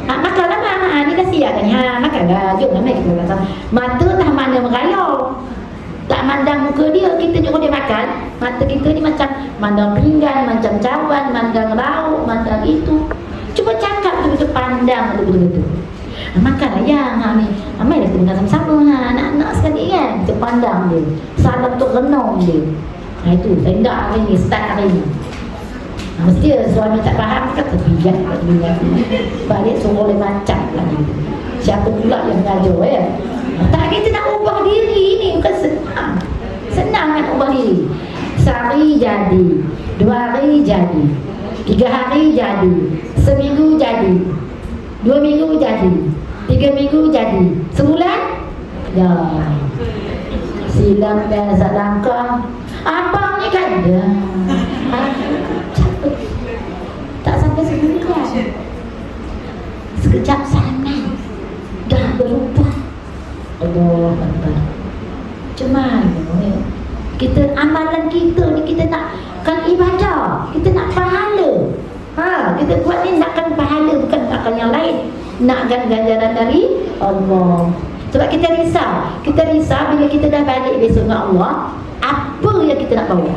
makanlah mak, ni dah siap kan? Makanlah, jom lah kita kata. Mata dah mana merayau, tak mandang muka dia, kita nyuruh dia makan. Mata kita ni macam mandang pinggan, macam cawan, mandang lauk, mandang itu. Cuba cakap betul-betul, pandang betul-betul. Makanlah yang ni, amai kita makan sama-sama anak-anak sekali kan. Kita pandang dia, salam tu renung dia. Itu saya tak hari ni, start hari ni. Mesti suami tak faham, kata bijak kat dunia ni. Balik suruh oleh macam lagi. Siapa pula yang mengajar ya? Tak, kita nak ubah diri ni bukan senang. Senang nak ubah diri. Sehari jadi, 2 hari jadi, 3 hari jadi, seminggu jadi, 2 minggu jadi, 3 minggu jadi, sebulan dah. Silam biasa langkah. Abang ni kan dah. Tak sampai sebulan, sekejap sangat dah berubah. Allah Akbar. Macam mana kita, amalan kita ni kita nak kan ibadah, kita nak pahala. Kita buat ni nakkan pahala, bukan nakkan yang lain, nakkan ganjaran dari Allah. Sebab kita risau bila kita dah balik besok dengan Allah, apa yang kita nak bawa.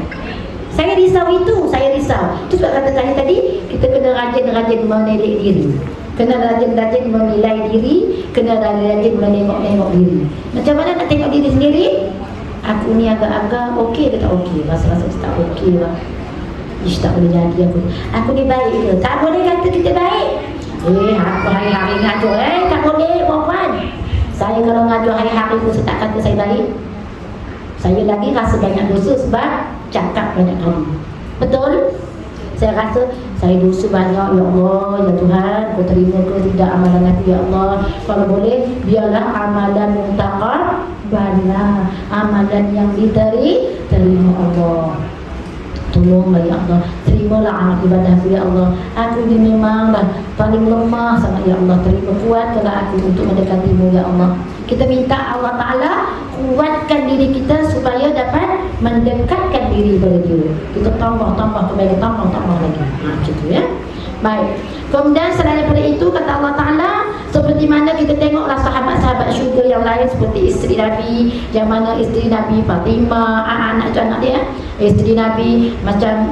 Saya risau itu. Itu sebab kata saya tadi, kita kena rajin-rajin meneliti diri, kena rajin-rajin menilai diri, kena rajin menengok-nengok diri. Macam mana nak tengok diri sendiri? Aku ni agak-agak okey ke tak okey? Rasa-rasa tak okey lah. Ish, tak boleh jadi aku ni baik ke? Tak boleh kata kita baik. Aku hari-hari ngajar tak boleh perempuan. Saya kalau ngajar hari-hari tu, saya tak kata saya baik. Saya lagi rasa banyak dosa sebab cakap banyak kali. Betul? Saya rasa saya dosa banyak, ya Allah, ya Tuhan, kau terima ke tidak amalan aku ya Allah. Kalau boleh biarlah amalan mutaqabbalah, amalan yang terima Allah. Tolonglah ya Allah, terimalah amal ibadahku ya Allah. Aku ni memanglah paling lemah sangat ya Allah. Terima kuatkanlah aku untuk mendekatimu ya Allah. Kita minta Allah Ta'ala kuatkan diri kita supaya dapat mendekatkan diri pada dia. Kita tambah kebaikan, tambah lagi. Macam tu ya. Baik. Kemudian selain daripada itu, kata Allah Ta'ala, seperti mana kita tengoklah sahabat-sahabat syurga yang lain, seperti isteri Nabi, yang mana isteri Nabi Fatimah, anak dia, isteri Nabi macam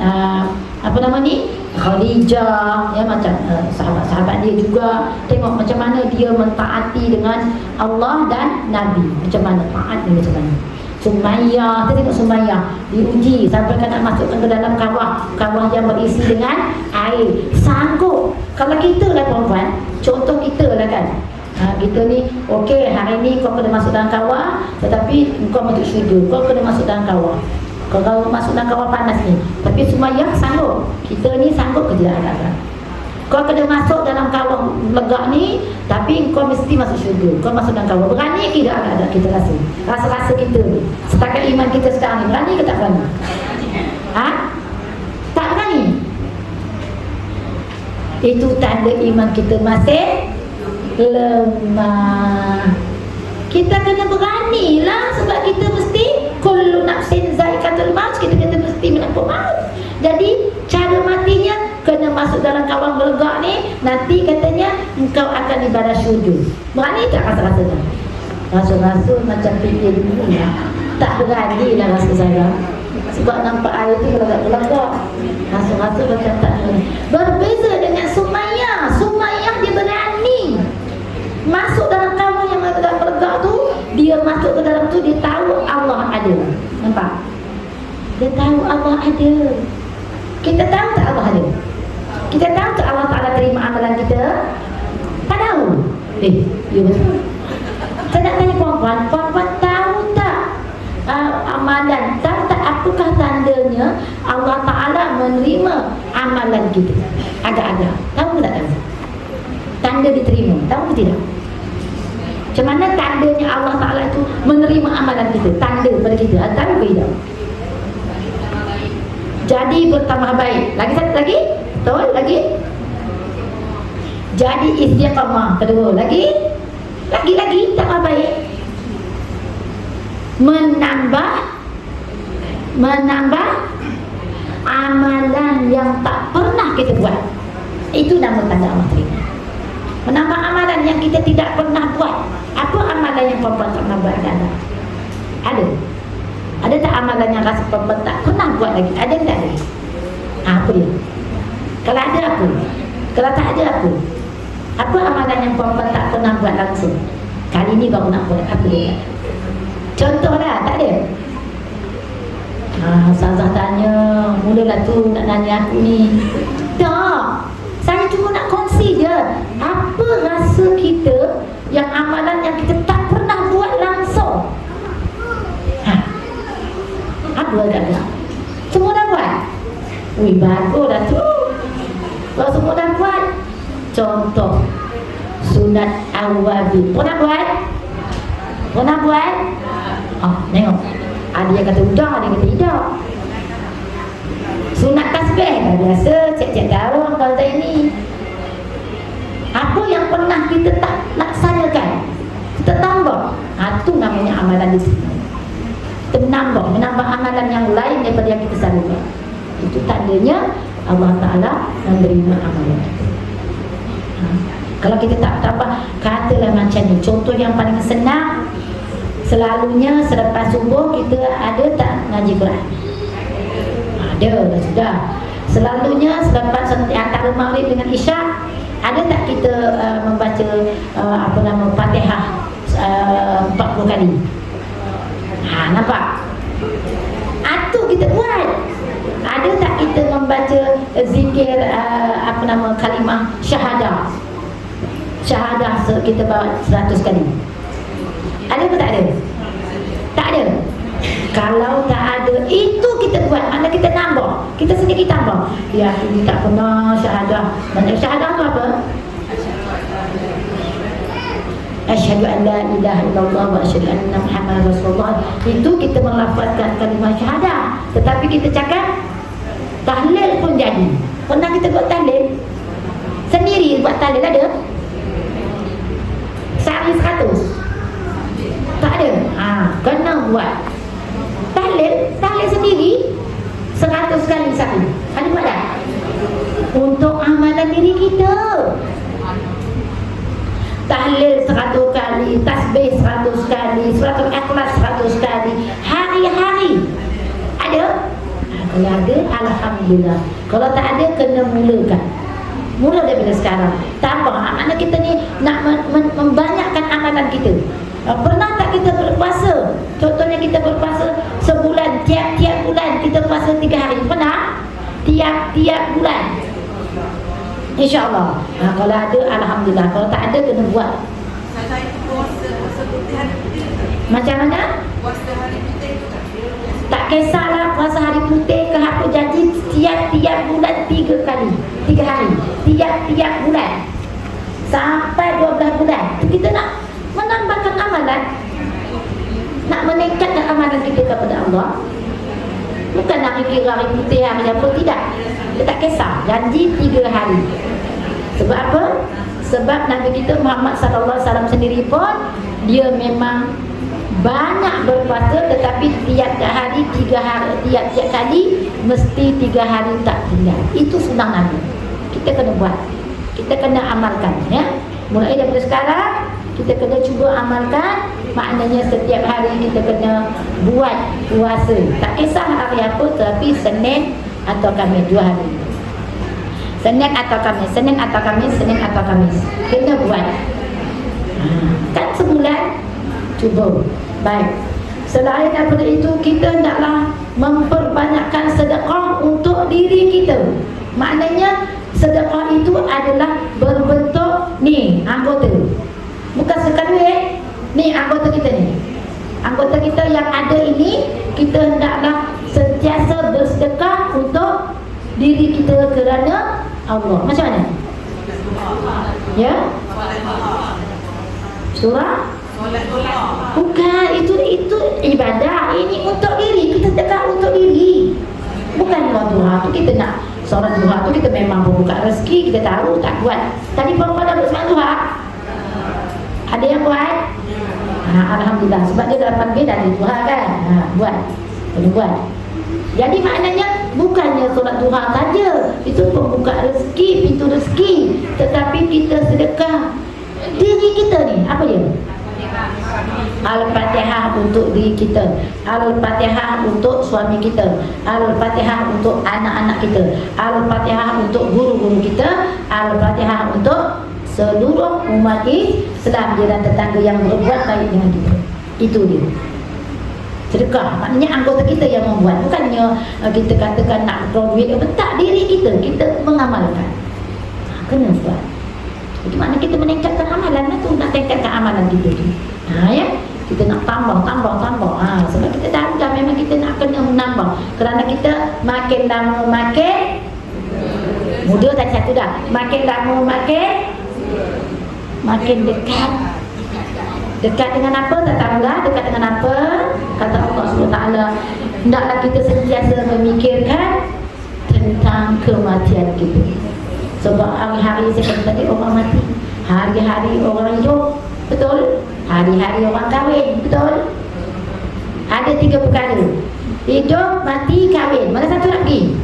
apa nama ni, Khadijah, ya, macam sahabat-sahabat dia juga. Tengok macam mana dia mentaati dengan Allah dan Nabi, macam mana taat dia, macam mana. Sumayyah, kita tengok Sumayyah diuji sampai nak masukkan ke dalam kawah yang berisi dengan air, sanggup. Kalau kita lah perempuan, contoh kita lah kan, kita ni okey, hari ni kau kena masuk dalam kawah, tetapi kau masuk syurga, kau kena masuk dalam kawah. Kalau masuk dalam kawah panas ni, tapi Sumayyah sanggup. Kita ni sanggup ke tidak agak-agak? Kau kena masuk dalam kawang lega ni, tapi kau mesti masuk syurga. Kau masuk dalam kawang. Berani ke tak ada kita rasa? Rasa-rasa kita ni. Setakat iman kita sekarang ni, berani ke tak berani? Ha? Tak berani. Itu tanda iman kita masih lemah. Kita kena beranilah, sebab kita mesti kullu nafsin zaikatul maut, kita mesti menempuh maut. Jadi cara matinya kena masuk dalam kawang gelegak ni, nanti katanya engkau akan ibadah syurga. Berani tak rasa-rasa dah? Rasa-rasa macam fikir dulu lah. Tak berani lah rasa saya. Sebab nampak air tu gelegak-gelegak. Rasa-rasa macam tak berani. Berbeza dengan Sumayyah. Sumayyah dia berani masuk dalam kawang yang gelegak tu. Dia masuk ke dalam tu, dia tahu Allah ada. Nampak? Dia tahu Allah ada. Kita tahu tak Allah ada? Kita tahu tak Allah Ta'ala terima amalan kita? Tak tahu. Ya betul. Saya nak tanya puan-puan tahu tak amalan? Tahu tak apakah tandanya Allah Ta'ala menerima amalan kita? Agak-agak. Tahu tak tahu? Tanda diterima. Tahu ke tidak? Macam mana tandanya Allah Ta'ala itu menerima amalan kita? Tanda pada kita. Tahu ke tidak? Jadi bertambah baik. Lagi satu lagi? Betul? Lagi? Jadi istiqamah. Kedua. Lagi? Lagi tambah baik. Menambah amalan yang tak pernah kita buat. Itu nama tanda Allah terima. Menambah amalan yang kita tidak pernah buat. Apa amalan yang perempuan tak pernah buat? Ada? Ada tak amalan yang rasa perempuan tak pernah buat lagi? Ada tak ada? Apa dia? Kalau ada apa? Kalau tak ada apa? Apa amalan yang perempuan tak pernah buat langsung? Kali ni baru nak buat. Apa dia? Contohlah, tak ada? Ustazah tanya, mulalah tu nak nanya aku ni. Tak, saya cuma nak kongsi je. Apa rasa kita yang amalan yang kita tak pernah buat langsung? Apa agak-agak? Semua dah buat? Wih, bagus dah tu. Kalau semua dah buat, contoh sunat awabin. Pernah buat? Pernah buat? Tengok. Ada yang kata udah, ada yang kata tidak. Sunat tasbih dah biasa, cek-cek tahu kalau saya ni. Apa yang pernah kita tak laksanakan, kita tambah. Itu namanya amalan di sini. Kita menambah amalan yang lain daripada yang kita selalu buat. Itu tandanya Allah Ta'ala menerima amalan kita. Kalau kita tak tambah, katalah macam ni. Contoh yang paling senang, selalunya selepas subuh kita ada tak ngaji Quran? Ada, dah sudah. Selalunya selepas antara maghrib dengan isyak, ada tak kita membaca Fatihah 40 kali? Nampak? Itu kita buat. Ada tak kita membaca zikir kalimah syahadah? Syahadah kita bawa 100 kali. Ada ke tak ada? Tak ada. Kalau tak ada, itu kita buat. Mana kita tambah? Kita sendiri tambah. Ya, ini tak pernah syahadah. Banyak syahadah tu apa? Asyhadu an la ilaha illallah wa asyhadu anna Muhammadar Rasulullah. Itu kita melafazkan kalimah syahadah. Tetapi kita cakap tahlil pun jadi. Pernah kita buat tahlil? Sendiri buat tahlil ada? Sehari 100? Tak ada? Kena buat tahlil sendiri 100 kali satu. Ada buat tak? Untuk amalan diri kita. Tahlil 100 kali, tasbih 100 kali, suratul ikhlas 100 kali, hari-hari. Ada? Kalau ada, alhamdulillah. Kalau tak ada, kena mulakan. Mula daripada sekarang. Tambah, makna kita ni nak membanyakkan amalan kita. Pernah tak kita berpuasa? Contohnya kita berpuasa sebulan, tiap-tiap bulan kita puasa 3 hari. Pernah? Tiap-tiap bulan. InsyaAllah. Kalau ada, alhamdulillah. Kalau tak ada, kena buat. Saya itu puasa putih hari putih. Macam mana? Puasa hari putih itu tak? Tak kisahlah puasa hari putih ke apa, janji tiap-tiap bulan 3 kali, 3 hari, tiap-tiap bulan sampai 12 bulan. Kita nak menambahkan amalan, nak meningkatkan amalan kita kepada Allah. Bukan nak fikir hari putih hari apa, tidak. Dia tak kisah, janji 3 hari. Sebab apa? Sebab Nabi kita Muhammad sallallahu alaihi wasallam sendiri pun dia memang banyak berpuasa, tetapi tiap-tiap hari 3 hari, tiap-tiap kali mesti 3 hari tak tinggal. Itu sunnah Nabi. Kita kena buat, kita kena amalkan, ya. Mulai daripada sekarang kita kena cuba amalkan. Maknanya setiap hari kita kena buat puasa. Tak kisah hari apa, tapi Senin atau Khamis, 2 hari. Senin atau Khamis, Senin atau Khamis, Senin atau Khamis. Kena buat. Kan sebulan. Cuba. Baik. Selain daripada itu, kita hendaklah memperbanyakkan sedekah untuk diri kita. Maknanya sedekah itu adalah berbentuk ni anggota. Bukan sekali ni anggota kita ni. Anggota kita yang ada ini, kita hendaklah sentiasa bersedekah untuk diri kita kerana Allah. Macam mana? Ya? Surah? Bukan, itu ibadah. Ini untuk diri. Kita sedekah untuk diri. Bukan duha tu kita nak solat duha tu kita memang membuka rezeki, kita tahu tak buat. Tadi perempuan dah buat solat duha. Ada yang buat? Alhamdulillah, sebab dia dah panggil dari duha kan. Buat. Kena buat. Jadi maknanya bukannya solat duha saja, itu pembuka rezeki, pintu rezeki, tetapi kita sedekah diri kita ni. Apa dia? Al-Fatihah untuk diri kita, Al-Fatihah untuk suami kita, Al-Fatihah untuk anak-anak kita, Al-Fatihah untuk guru-guru kita, Al-Fatihah untuk seluruh umat Islam, jiran tetangga yang berbuat baik dengan kita. Itu dia sedekah. Maknanya anggota kita yang membuat, bukannya kita katakan nak draw duit apa, tak, diri kita mengamalkan. Kena buat. Itu maknanya kita meningkatkan amalan tu, nak tingkatkan amalan kita tu. Ya, kita nak tambah. Sebab kita tahu dah memang kita nak kena menambah. Kerana kita makin lama makin muda, tadi satu dah. Makin lama makin dekat. Dekat dengan apa? Tak tahulah dekat dengan apa. Kata Allah SWT, hendaklah kita sentiasa memikirkan tentang kematian kita. Sebab hari-hari saya kata tadi orang mati, hari-hari orang hidup, betul? Hari-hari orang kahwin, betul? Ada 3 perkara: hidup, mati, kahwin. Mana satu nak pergi?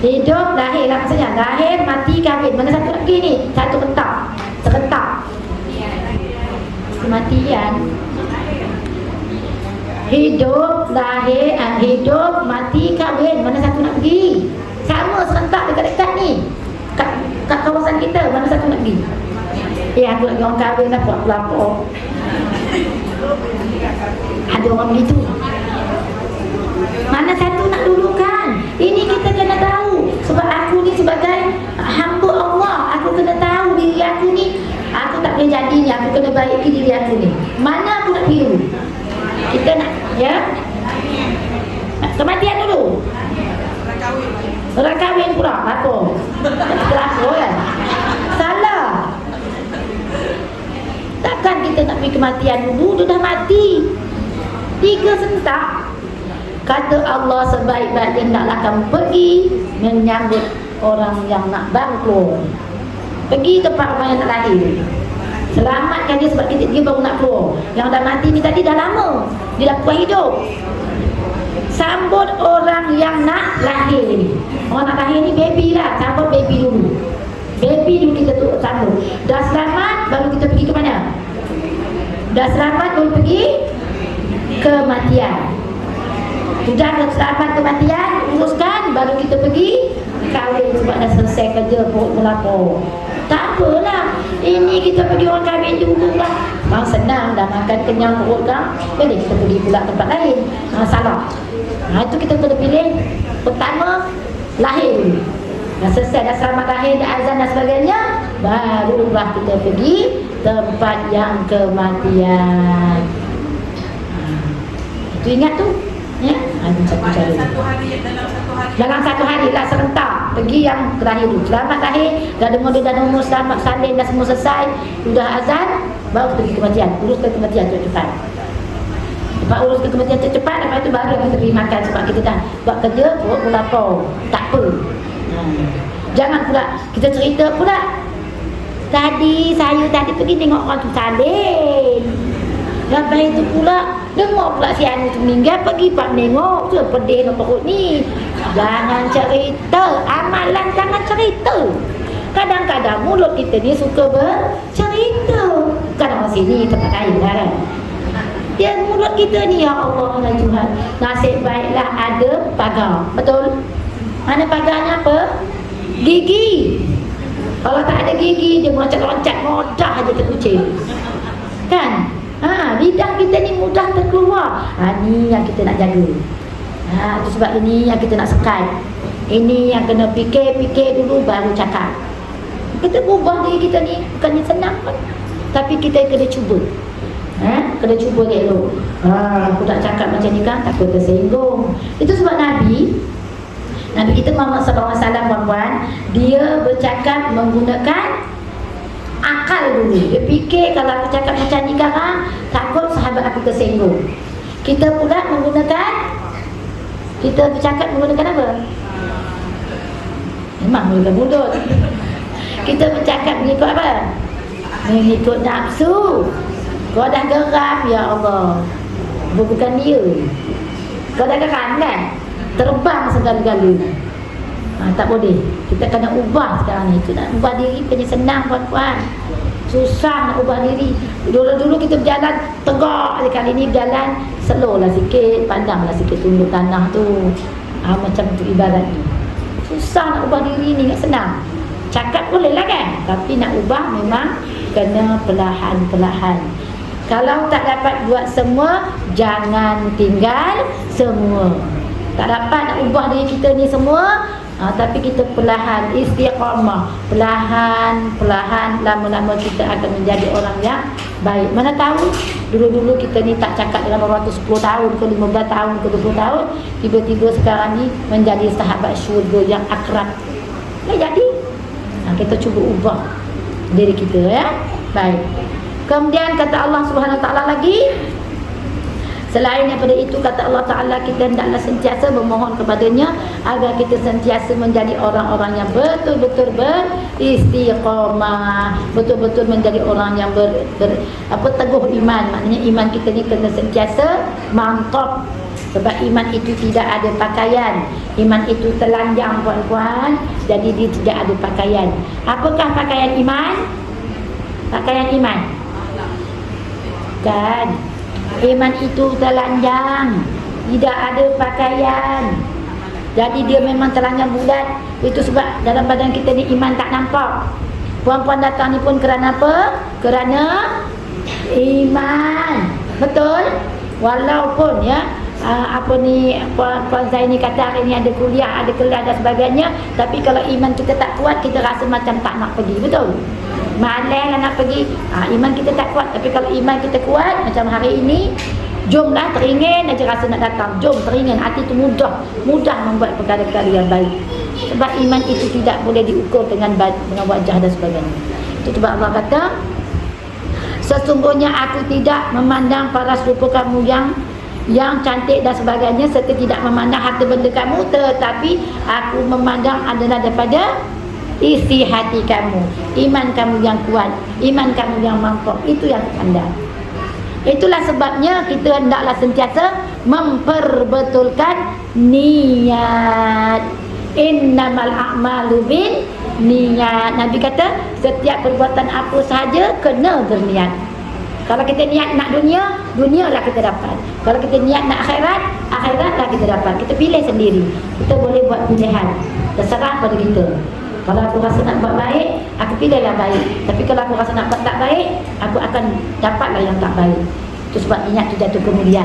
Hidup, lahir lah maksudnya. Lahir, mati, kahwin. Mana satu nak pergi ni? Satu rentak, serentak. Kematian. Hidup, lahir, hidup, mati, kahwin. Mana satu nak pergi? Sama serentak dekat-dekat ni. Kat kawasan kita, mana satu nak pergi? Aku lagi orang kahwin lah, buat pelapor. Ada orang begitu. Mana satu nak dulukan? Ini kita kena tahu. Sebab aku ni sebagai hamba Allah, aku kena tahu diri aku ni, aku tak boleh jadi ni, aku kena baiki diri aku ni. Mana aku nak pergi dulu? Kita nak, ya? Kematian dulu. Orang kahwin pula, apa? Kelakor kan? Salah. Takkan kita nak pergi kematian dulu, dia dah mati. 3 sentak. Kata Allah sebaik-baiknya hendaklah kamu pergi menyambut orang yang nak bangkrut. Pergi tempat orang yang nak lahir. Selamatkan dia sebab dia baru nak keluar. Yang dah mati ni tadi dah lama, dia dah kuat hidup. Sambut orang yang nak lahir ni. Orang nak lahir ni baby lah, sambut baby dulu. Baby dulu kita tu sambut. Dah selamat baru kita pergi ke mana? Dah selamat baru pergi kematian. Sudah selamat kematian, uruskan, baru kita pergi kahwin sebab dah selesai kerja perut melapor. Tak apalah, ini kita pergi orang kahwin dulu lah. Memang senang, dah makan kenyang perut kan, boleh kita pergi pula tempat lain. Salah. Itu kita kena pilih. Pertama, lahir dulu. Dah selesai, dah selamat lahir, dah azan dan sebagainya, barulah kita pergi tempat yang kematian. Tu ingat tu? Ya, ada satu cara. Dalam satu hari lah serentak pergi yang terakhir tu. Selamat lahir, dah umur selamat salin dah semua selesai, sudah azan, baru pergi kematian. Uruskan kematian cepat. Lepas uruskan kematian cepat, lepas tu baru kita pergi makan sebab kita dah buat kerja, perut pun lapar. Tak apa. Jangan pula kita cerita pula. Saya tadi pergi tengok orang tu salin. Lepas itu pula dengar pula si anu tu meninggal, pergi pak menengok tu pedih nak perut ni. Jangan cerita, amalan jangan cerita. Kadang-kadang mulut kita ni suka bercerita. Kadang sini tempat lain lah kan. Dia mulut kita ni, ya Allah ya Tuhan, nasib baiklah ada pagar. Betul? Mana pagarnya apa? Gigi. Kalau tak ada gigi, dia loncat-loncat mudah aja terkucing. Kan? Lidah kita ni mudah terkeluar. Ni yang kita nak jaga. Itu sebab ini yang kita nak sekat. Ini yang kena fikir-fikir dulu baru cakap. Kita berubah diri kita ni bukannya senang pun. Tapi kita kena cuba. Kena cuba elok. Aku tak cakap macam ni kan, takut tersinggung. Itu sebab Nabi kita Muhammad SAW, puan-puan, dia bercakap menggunakan akal dulu. Dia fikir kalau aku cakap macam ni sekarang, takut sahabat aku tersinggung. Kita pula kita bercakap menggunakan apa? Memang menggunakan mulut. Kita bercakap mengikut apa? Mengikut nafsu. Kau dah geram, ya Allah, bukan dia. Kau dah geram kan? Terbang segala-galanya. Tak boleh. Kita kena ubah sekarang ni. Itu nak ubah diri punya senang, puan-puan. Susah nak ubah diri. Dulu-dulu kita berjalan tegak, kali ni berjalan slow lah sikit, pandanglah sikit tunduk tanah tu. Macam tu ibarat ni. Susah nak ubah diri ni, tak senang. Cakap boleh lah kan, tapi nak ubah memang kena perlahan-perlahan. Kalau tak dapat buat semua, jangan tinggal semua. Tak dapat nak ubah diri kita ni semua, tapi kita perlahan, istiqamah, perlahan, lama-lama kita akan menjadi orang yang baik. Mana tahu dulu-dulu kita ni tak cakap dalam waktu 10 tahun ke 15 tahun ke 20 tahun, tiba-tiba sekarang ni menjadi sahabat syurga yang akrab. Jadi kita cuba ubah diri kita, ya. Baik. Kemudian kata Allah Subhanahu Wa Taala lagi, selain daripada itu, kata Allah Ta'ala, kita hendaklah sentiasa memohon kepadanya agar kita sentiasa menjadi orang-orang yang betul-betul beristiqamah, betul-betul menjadi orang yang teguh iman. Maknanya iman kita ni kena sentiasa mantap. Sebab iman itu tidak ada pakaian. Iman itu telanjang, puan-puan. Jadi dia tidak ada pakaian. Apakah pakaian iman? Pakaian iman kan? Iman itu telanjang, tidak ada pakaian. Jadi dia memang telanjang bulat. Itu sebab dalam badan kita ni iman tak nampak. Puan-puan datang ni pun kerana apa? Kerana iman. Betul? Walaupun Puan Zaini kata hari ni ada kuliah, ada kelas dan sebagainya, tapi kalau iman kita tak kuat, kita rasa macam tak nak pergi. Betul? Malas lah nak pergi. Iman kita tak kuat. Tapi kalau iman kita kuat, macam hari ini, jomlah, teringin aja rasa nak datang. Jom, teringin. Hati itu mudah membuat perkara-perkara yang baik. Sebab iman itu tidak boleh diukur dengan wajah dan sebagainya. Itu sebab Allah kata, sesungguhnya aku tidak memandang para serupa kamu yang cantik dan sebagainya, serta tidak memandang harta benda kamu, tetapi aku memandang adalah daripada isi hati kamu, iman kamu yang kuat, iman kamu yang mantap. Itu yang anda. Itulah sebabnya kita hendaklah sentiasa memperbetulkan niat. Innamal a'malu bin niat. Nabi kata setiap perbuatan apa sahaja kena berniat. Kalau kita niat nak dunia, dunialah kita dapat. Kalau kita niat nak akhirat, akhiratlah kita dapat. Kita pilih sendiri. Kita boleh buat pilihan. Terserah pada kita. Kalau aku rasa nak buat baik, aku pilihlah baik. Tapi kalau aku rasa nak buat tak baik, aku akan dapatlah yang tak baik. Itu sebab niat tu jatuh kemudian.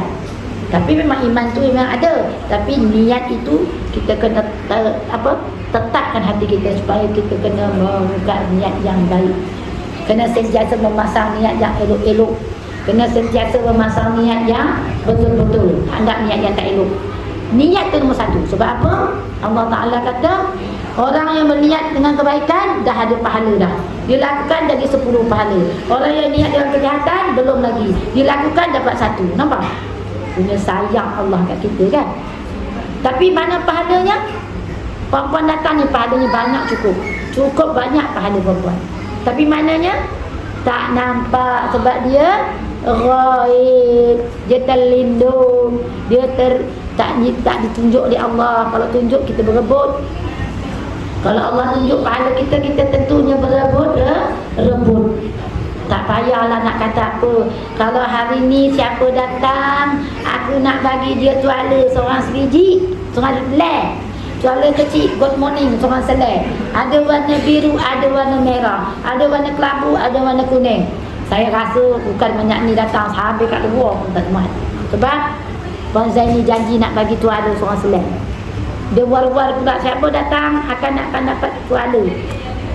Tapi memang iman tu memang ada. Tapi niat itu kita kena tetapkan hati kita supaya kita kena membuka niat yang baik. Kena sentiasa memasang niat yang elok-elok. Kena sentiasa memasang niat yang betul-betul. Tak niat yang tak elok. Niat tu nombor satu. Sebab apa? Allah Ta'ala kata, orang yang berniat dengan kebaikan dah ada pahala dah. Dia lakukan jadi 10 pahala. Orang yang niat dengan kejahatan belum lagi. Dia lakukan dapat 1. Nampak? Punya sayang Allah kat kita kan. Tapi mana pahalanya? Perempuan datang ni pahalanya banyak cukup. Cukup banyak pahala perempuan. Tapi maknanya tak nampak sebab dia ghaib, dia terlindung, dia tak ditunjuk oleh Allah. Kalau tunjuk kita berebut. Kalau Allah tunjuk pahala kita, kita tentunya berebut rebut. Tak payahlah nak kata apa. Kalau hari ni siapa datang, aku nak bagi dia tuala seorang sebiji, seorang leh. Tuala kecil, good morning, seorang selai. Ada warna biru, ada warna merah, ada warna kelabu, ada warna kuning. Saya rasa bukan banyak ni datang sampai kat luar pun tak temat. Sebab Puan Zaini janji nak bagi tuala seorang selai. Dia war-war pula siapa datang akan dapat tuala.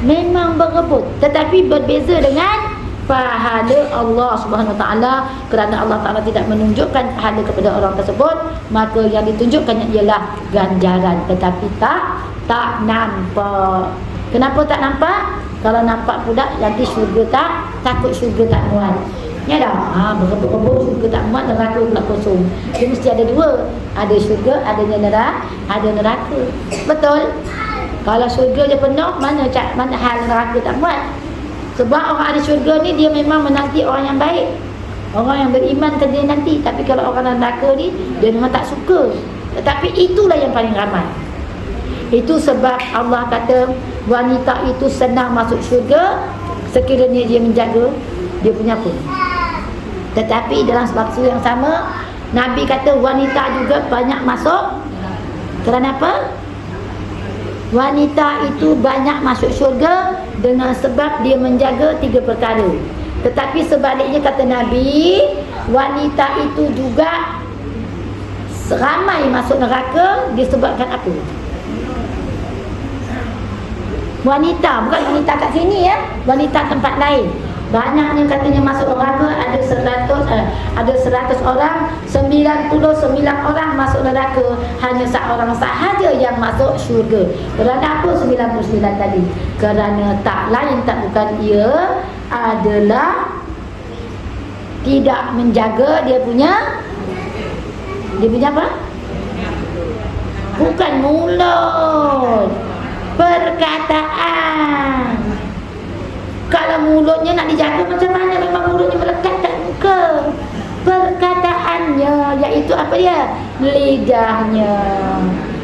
Memang berebut, tetapi berbeza dengan pahala Allah Subhanahu Wa Taala. Kerana Allah Taala tidak menunjukkan pahala kepada orang tersebut, maka yang ditunjukkannya ialah ganjaran, tetapi tak nampak. Kenapa tak nampak? Kalau nampak pula nanti syurga takut syurga tak muat. Ya dah, berebut-rebut syurga tak muat, neraka pula kosong. Dia mesti ada dua, ada syurga, adanya neraka, ada neraka. Betul? Kalau syurga dia penuh, mana hal neraka tak muat? Sebab orang ahli syurga ni dia memang menanti orang yang baik, orang yang beriman dia nanti. Tapi kalau orang neraka ni dia memang tak suka. Tetapi itulah yang paling ramai. Itu sebab Allah kata wanita itu senang masuk syurga sekiranya dia menjaga dia punya pun. Tetapi dalam waktu yang sama Nabi kata wanita juga banyak masuk. Kerana apa? Wanita itu banyak masuk syurga dengan sebab dia menjaga 3 perkara. Tetapi sebaliknya kata Nabi, wanita itu juga ramai masuk neraka disebabkan apa? Wanita, bukan wanita kat sini ya, wanita tempat lain. Banyaknya katanya masuk neraka ada 100 orang, 99 orang masuk neraka, hanya seorang sahaja yang masuk syurga. Kerana apa 99 tadi? Kerana tak lain tak bukan ia adalah tidak menjaga dia punya apa? Bukan mulut, perkataan. Kalau mulutnya nak dijaga macam mana? Memang mulutnya melekat kat muka. Perkataannya, iaitu apa dia? Lidahnya.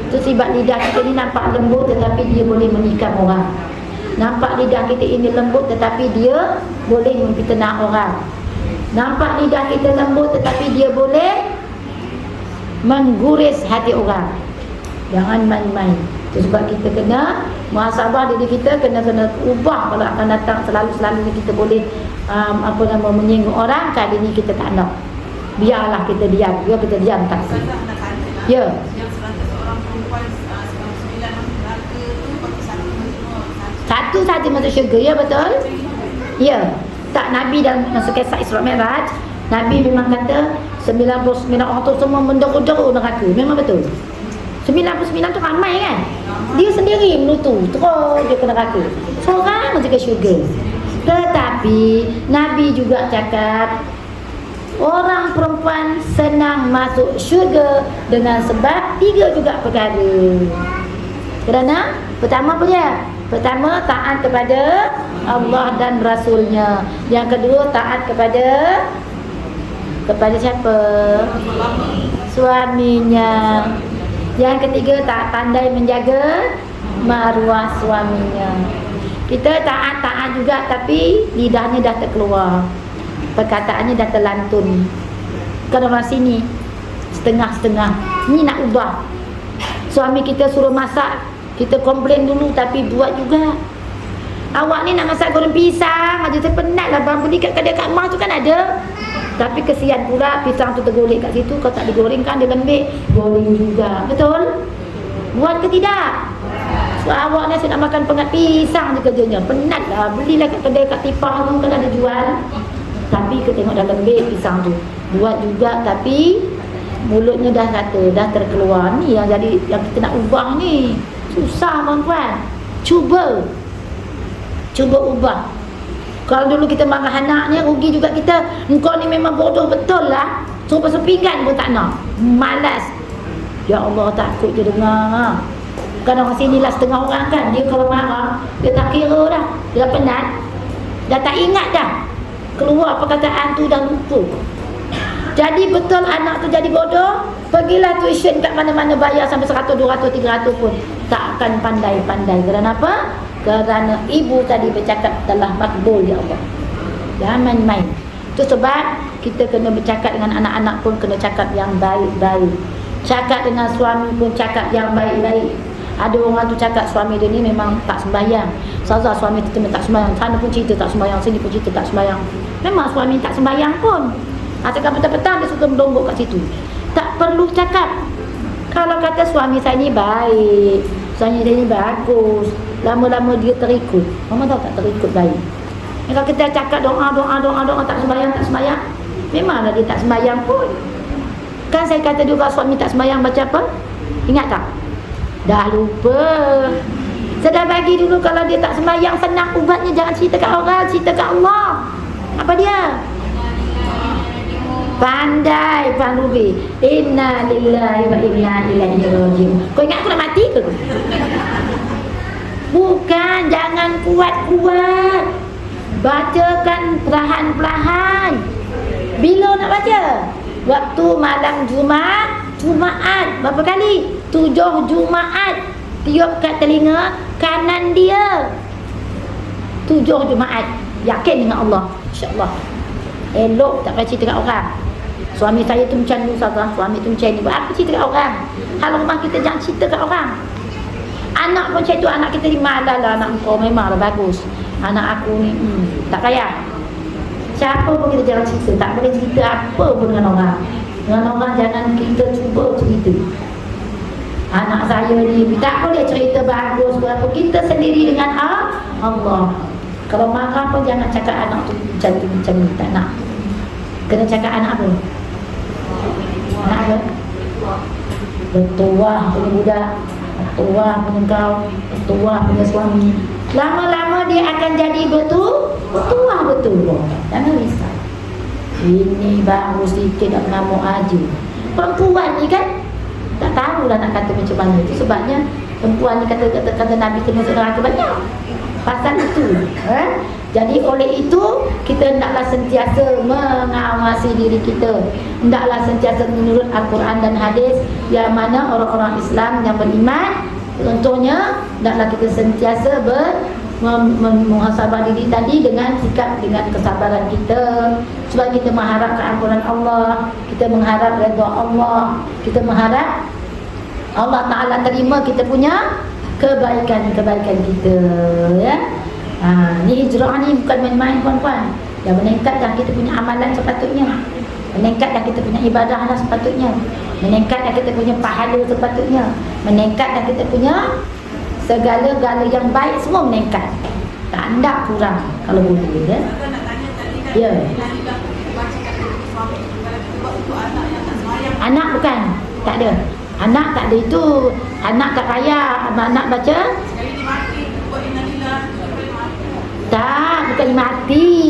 Itu sebab lidah kita ni nampak lembut tetapi dia boleh menikam orang. Nampak lidah kita ini lembut tetapi dia boleh memfitnah orang. Nampak lidah kita lembut tetapi dia boleh mengguris hati orang. Jangan main-main. Itu sebab kita kena muhasabah diri kita, kena ubah. Kalau akan datang selalu-selalunya kita boleh menyinggung orang, kali ni kita tak nak. Biarlah kita diam. Biar kita diam tak sih. Ya. Yang 100 orang perempuan 99 neraka tu bagi satu saja masuk syurga, ya betul? Ya. Tak, Nabi dalam kisah Isra Mi'raj, Nabi memang kata 99 orang tu semua menderu-deru neraka. Memang betul. 99 tu ramai kan. Dia sendiri menutu terus dia ke neraka. Seorang masuk ke syurga. Tetapi Nabi juga cakap orang perempuan senang masuk syurga dengan sebab 3 juga perkara. Kerana pertama apa dia? Pertama, taat kepada Allah dan Rasulnya. Yang kedua, taat kepada siapa? Suaminya. Yang ketiga, tak pandai menjaga maruah suaminya. Kita taat juga tapi lidahnya dah terkeluar, perkataannya dah terlantun. Kalau orang sini setengah-setengah, ni nak ubah. Suami kita suruh masak, kita komplain dulu tapi buat juga. Awak ni nak masak goreng pisang aja, saya penat lah bang. Beli kat kedai kat mak tu kan ada. Tapi kesian pula pisang tu tergolek kat situ. Kalau tak digorengkan dia lembik, goreng juga. Betul? Buat ke tidak? So awak ni saya nak makan pengat pisang je kerjanya. Penat lah. Belilah kat kedai kat tipah tu kan ada jual. Tapi kita tengok dalam beg pisang tu, buat juga tapi mulutnya dah kata, dah terkeluar. Ni yang jadi, yang kita nak ubah ni susah tuan-tuan. Cuba ubah. Kalau dulu kita marah anaknya, rugi juga kita. Engkau ni memang bodoh betul lah, suruh basuh pinggan pun tak nak, malas. Ya Allah, takut je dengar. Kan orang sini lah setengah orang kan, dia kalau marah dia tak kira dah, dia dah penat, dah tak ingat dah, keluar perkataan tu dah lupa. Jadi betul anak tu jadi bodoh, pergilah tuition kat mana-mana, bayar sampai 100, 200, 300 pun tak akan pandai-pandai. Kerana apa? Kerana ibu tadi bercakap telah makbul, ya Allah. Jangan main-main. Itu sebab kita kena bercakap dengan anak-anak pun kena cakap yang baik-baik. Cakap dengan suami pun cakap yang baik-baik. Ada orang tu cakap suami dia ni memang tak sembahyang. Ustazah, suami kita tak sembahyang. Sana pun cerita tak sembahyang, sini pun cerita tak sembahyang. Memang suami tak sembahyang pun. Asalkan petang-petang dia suka melonggok kat situ. Tak perlu cakap. Kalau kata suami saya ni baik, suami saya ni bagus, lama-lama dia terikut. Mama tahu tak terikut baik. Kalau kita cakap doa tak sembahyang, memanglah dia tak sembahyang pun. Kan saya kata dulu kalau suami tak sembahyang baca apa? Ingat tak? Dah lupa. Saya dah bagi dulu kalau dia tak sembahyang senang ubatnya, jangan cerita kat orang, cerita kat Allah. Apa dia? Pandai Pak Rubi. Inna lillahi wa inna ilaihi raji'un. Kau ingat aku nak mati ke? Bukan, jangan kuat-kuat. Bacakan perlahan-perlahan. Bila nak baca? Waktu malam Jumaat. Berapa kali? 7 Jumaat. Tiup kat telinga kanan dia. 7 Jumaat. Yakin dengan Allah, insya-Allah. Elok tak payah cerita kat orang. Suami saya tu macam ni, Ustazah. Suami tu macam ni. Buat apa cerita kat orang? Hal rumah kita jangan cerita kat orang. Anak pun macam tu. Anak kita ni malah lah, anak kau memanglah bagus. Anak aku ni tak payah. Siapa pun kita jangan cerita. Tak boleh cerita apa pun dengan orang. Dengan orang jangan kita cuba cerita. Anak saya ni tak boleh cerita bagus berapa. Kita sendiri dengan Allah. Kalau marah pun jangan cakap anak tu macam ni. Tak nak. Kena cakap anak apa? Anak apa? Bertuah punya budak, bertuah punya kau, bertuah punya suami. Lama-lama dia akan jadi bertuah betul. Jangan risau. Ini baru sikit dah mengamuk aja. Perempuan ni kan tak tahulah nak kata macam mana. Itu sebabnya perempuan ni kata Nabi kena masuk neraka banyak. Pasal itu. Jadi oleh itu kita hendaklah sentiasa mengawasi diri kita. Hendaklah sentiasa menurut Al-Quran dan hadis, yang mana orang-orang Islam yang beriman, contohnya hendaklah kita sentiasa muhasabah diri tadi dengan sikap, dengan kesabaran kita. Sebab kita mengharap keampunan Allah, kita mengharap redha Allah, kita mengharap Allah Ta'ala terima kita punya kebaikan-kebaikan kita, ya. Ni hijrah ni bukan main-main tuan-tuan. Dah meningkat dah kita punya amalan sepatutnya. Meningkat dah kita punya ibadah dah sepatutnya. Meningkat dah kita punya pahala sepatutnya. Meningkat dah kita punya segala-gala yang baik semua meningkat. Tak ada kurang kalau boleh, ya. Ya. Anak bukan, tak ada. Anak tak ada itu. Anak tak payah anak baca. Tak, bukan mati.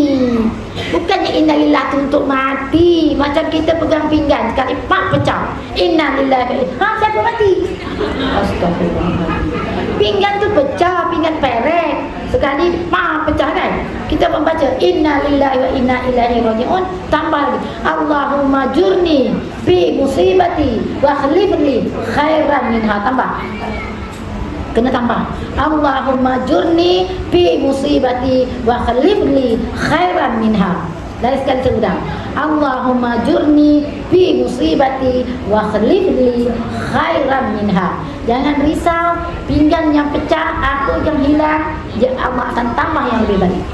Bukannya innalillah tu untuk mati. Macam kita pegang pinggan sekali pak pecah. Innalillah. Siapa mati? Astagfirullahaladzim. Pinggan tu pecah, pinggan perek. Sekali pak pecah kan. Kita membaca innalillahi wa inna ilaihi raji'un. Tambah lagi Allahumma jurni fi musibati wa khlifli khairan minha. Tambah. Kena tambah Allahumma jurni fi musibati wa khlifli khairan minha. Dari sekali terudang Allahumma jurni fi musibati wa khlifli khairan minha. Jangan risau pinggan yang pecah, aku yang hilang, Allah akan tambah yang lebih baik.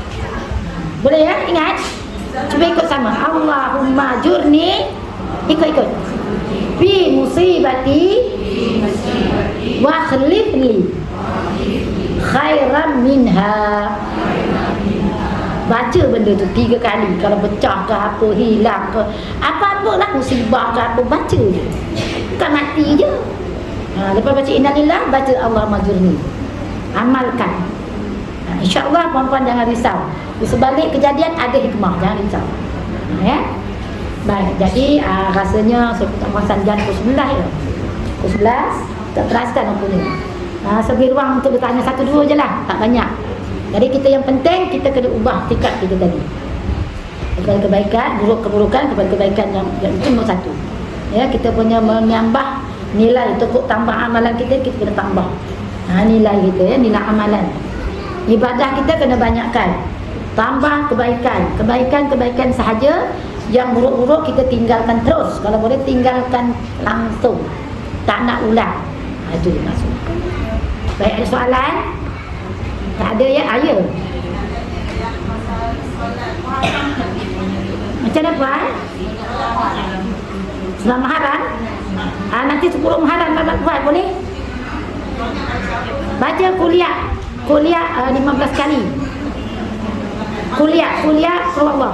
Boleh ya? Ingat? Cuba ikut sama. Allahumma jurni, ikut fi musibati wa khlifli khairan minha. baca benda tu 3 kali. Kalau pecah ke apa, hilang ke apa-apa lah, musibah ke apa, baca je, bukan mati je. Lepas baca innalillah, baca Allah majurni, amalkan. InsyaAllah puan-puan jangan risau, di sebalik kejadian ada hikmah, jangan risau. Ya. Baik, jadi rasanya saya tak masan jam pukul 11 ya. Pukul 11 tak teraskan apa ni. Seberi ruang untuk bertanya 1-2 je lah, tak banyak. Jadi kita yang penting kita kena ubah tikad kita tadi. Kepada kebaikan, keburukan kepada kebaikan yang itu nombor 1. Ya, kita punya menambah nilai untuk tambah amalan kita kena tambah. Nilai kita ya, nilai amalan. Ibadah kita kena banyakkan. Tambah kebaikan sahaja. Yang buruk-buruk kita tinggalkan terus. Kalau boleh tinggalkan langsung, tak nak ulang. Itu maksud. Baik, ada soalan? Tak ada ya? Ya. Macam mana puan? Sebelum Muharram? Nanti 10 Muharram bapak buat boleh? Baca kuliah 15 kali. Kuliah Allah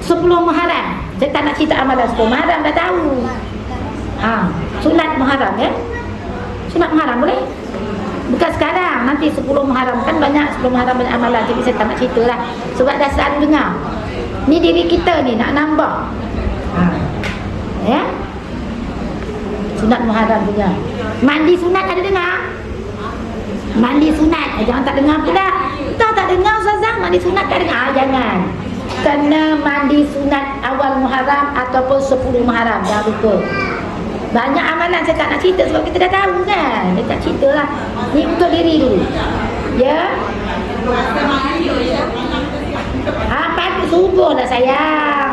10 Muharram. Saya tak nak cerita amalan 10 Muharram, dah tahu. Sunat Muharram ya. Sunat Muharram boleh? Bukan sekarang, nanti 10 Muharram. Kan banyak 10 Muharram banyak amalan. Jadi saya tak nak cerita lah, sebab dah selalu dengar. Ni diri kita ni nak nambah. Ya. Sunat Muharram punya. Mandi sunat ada dengar? Mandi sunat, jangan tak dengar pula. Tak dengar Ustazah, mandi sunat tak dengar. Jangan. Kena mandi sunat awal Muharram ataupun 10 Muharram. Jangan lupa. Banyak amalan saya tak nak cerita sebab kita dah tahu kan. Saya tak cerita lah. Ni untuk diri dulu. Ya. Pagi subuh dah sayang.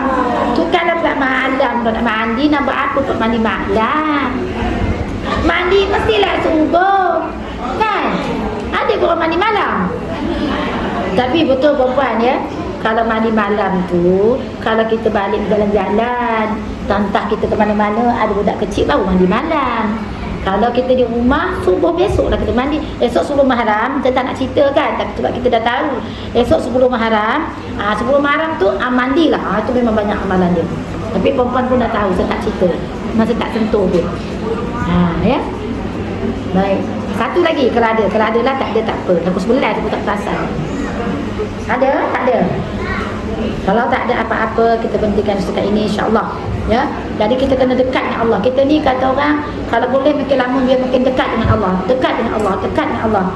Tu kalau pula malam nak mandi, nak buat apa pun mandi malam. Mandi mestilah subuh. Kan? Ada orang mandi malam. Tapi betul perempuan ya. Kalau mandi malam tu, kalau kita balik jalan-jalan, entah kita ke mana-mana, ada budak kecil baru mandi malam. Kalau kita di rumah, subuh besok lah kita mandi. Esok 10 Muharram, saya tak nak cerita kan, tapi sebab kita dah tahu. Esok 10 Muharram, 10 Muharram tu mandilah. Itu memang banyak amalan dia. Tapi perempuan pun dah tahu, saya tak cerita. Masa tak sentuh dia. Ya. Baik. Satu lagi kalau ada lah, tak ada tak apa. Aku 11 aku tak perasan. Ada? Tak ada. Kalau tak ada apa-apa, kita berhentikan setakat ini insya-Allah. Ya. Jadi kita kena dekat dengan Allah. Kita ni kata orang, kalau boleh makin lama biar makin dekat dengan Allah. Dekat dengan Allah.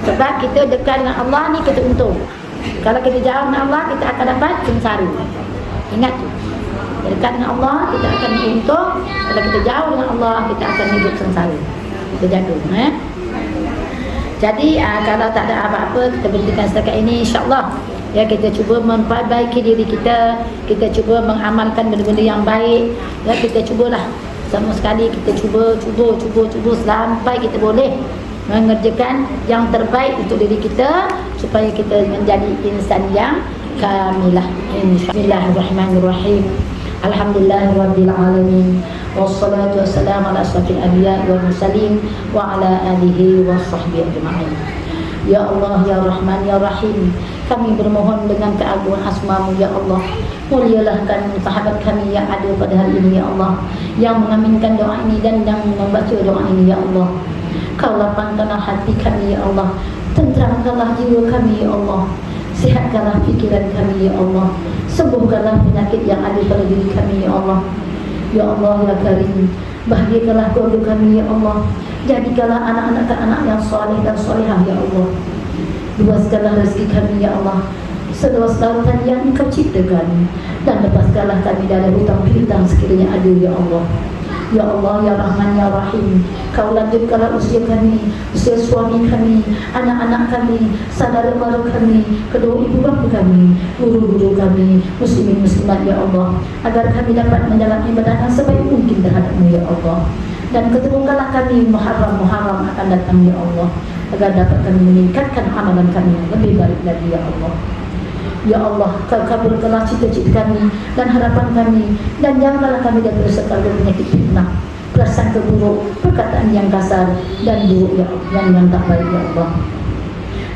Sebab kita dekat dengan Allah ni kita untung. Kalau kita jauh dengan Allah, kita akan dapat sengsara. Ingat tu. Dekat dengan Allah, kita akan untung. Kalau kita jauh dengan Allah, kita akan hidup sengsara. Kita jaga. Jadi kalau tak ada apa-apa, kita berhentikan setakat ini insya-Allah. Ya, kita cuba memperbaiki diri kita, kita cuba mengamalkan benda-benda yang baik. Ya, kita cubalah sama sekali, kita cuba sampai kita boleh mengerjakan yang terbaik untuk diri kita supaya kita menjadi insan yang kamilah. Bismillahirrahmanirrahim. Alhamdulillahirabbil alamin. Wassalatu wassalamu ala asyrafil anbiya'i wal mursalin wa ala alihi washabbihi ajma'in. Ya Allah, ya Rahman, ya Rahim, kami bermohon dengan keagungan asma-Mu ya Allah. Muliakan sahabat kami yang ada pada hari ini ya Allah, yang mengaminkan doa ini dan yang membaca doa ini ya Allah. Kau lapangkanlah hati kami ya Allah, tenteramkanlah jiwa kami ya Allah, sihatkanlah fikiran kami ya Allah, sembuhkanlah penyakit yang ada pada diri kami ya Allah. Ya Allah ya Karim, bahagiakanlah keluarga kami ya Allah, jadikanlah anak-anak yang soleh dan solehah ya Allah. Luaskanlah rezeki kami ya Allah, seluas-luaskan yang Engkau ciptakan, dan lepaskanlah kami dari hutang piutang sekiranya ada ya Allah. Ya Allah, ya Rahman, ya Rahim, Kau lanjutkanlah usia kami, usia suami kami, anak-anak kami, saudara mara kami, kedua ibu bapa kami, guru-guru kami, muslimin muslimat ya Allah, agar kami dapat menjalani ibadah yang sebaik mungkin terhadap-Mu ya Allah. Dan ketemukanlah kami Muharram akan datang ya Allah, agar dapat kami meningkatkan amalan kami yang lebih baik lagi ya Allah. Ya Allah, Kau kabulkanlah cita-cita kami dan harapan kami, dan janganlah kami daripada segala penyakit fitnah, prasangka buruk, perkataan yang kasar dan buruk yang tak baik ya Allah.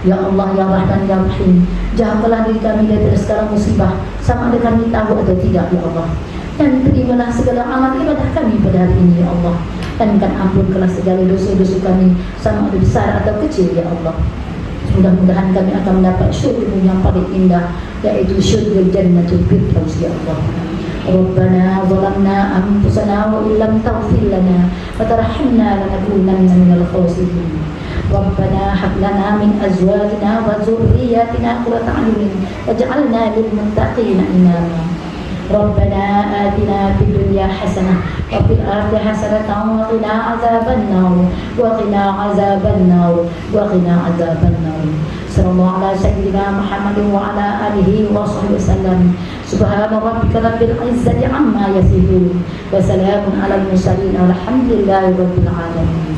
Ya Allah, Ya Rahman, Ya Rahim, jagalah diri kami dari segala musibah, sama ada kami tahu atau tidak, Ya Allah. Dan terimalah segala amal ibadah kami pada hari ini, Ya Allah. Dan ampunkanlah segala dosa-dosa kami, sama ada besar atau kecil, Ya Allah. Mudah-mudahan kami akan mendapat syurga yang paling indah, yaitu syurga Jannatul Firdaus, Ya Allah. Rabbana zalamna anfusana wa illam taghfir lana wa tarhamna lanakunanna minal khasirin. Rabbana hab lana min azwajina wa dhurriyyatina qurrata a'yunin waj'alna lil muttaqina imama. Rabbana atina fid dunya hasanah wa fil akhirati hasanatan wa qina azabannar wa qina azabannar wa qina azabannar. Sallallahu ala sayyidina Muhammadin wa ala alihi wa sahbihi wasallam. Subhana rabbika rabbil izzati amma yasifun wa salamun alal mursalin walhamdulillahi rabbil alamin.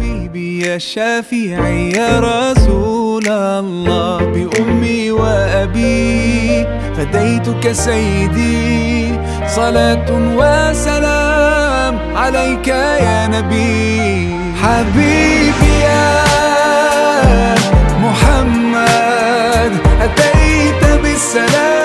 حبيبي يا شافعي يا رسول الله، بأمي وأبي فديتك سيدي، صلاة وسلام عليك يا نبي. حبيبي يا محمد أتيت بالسلام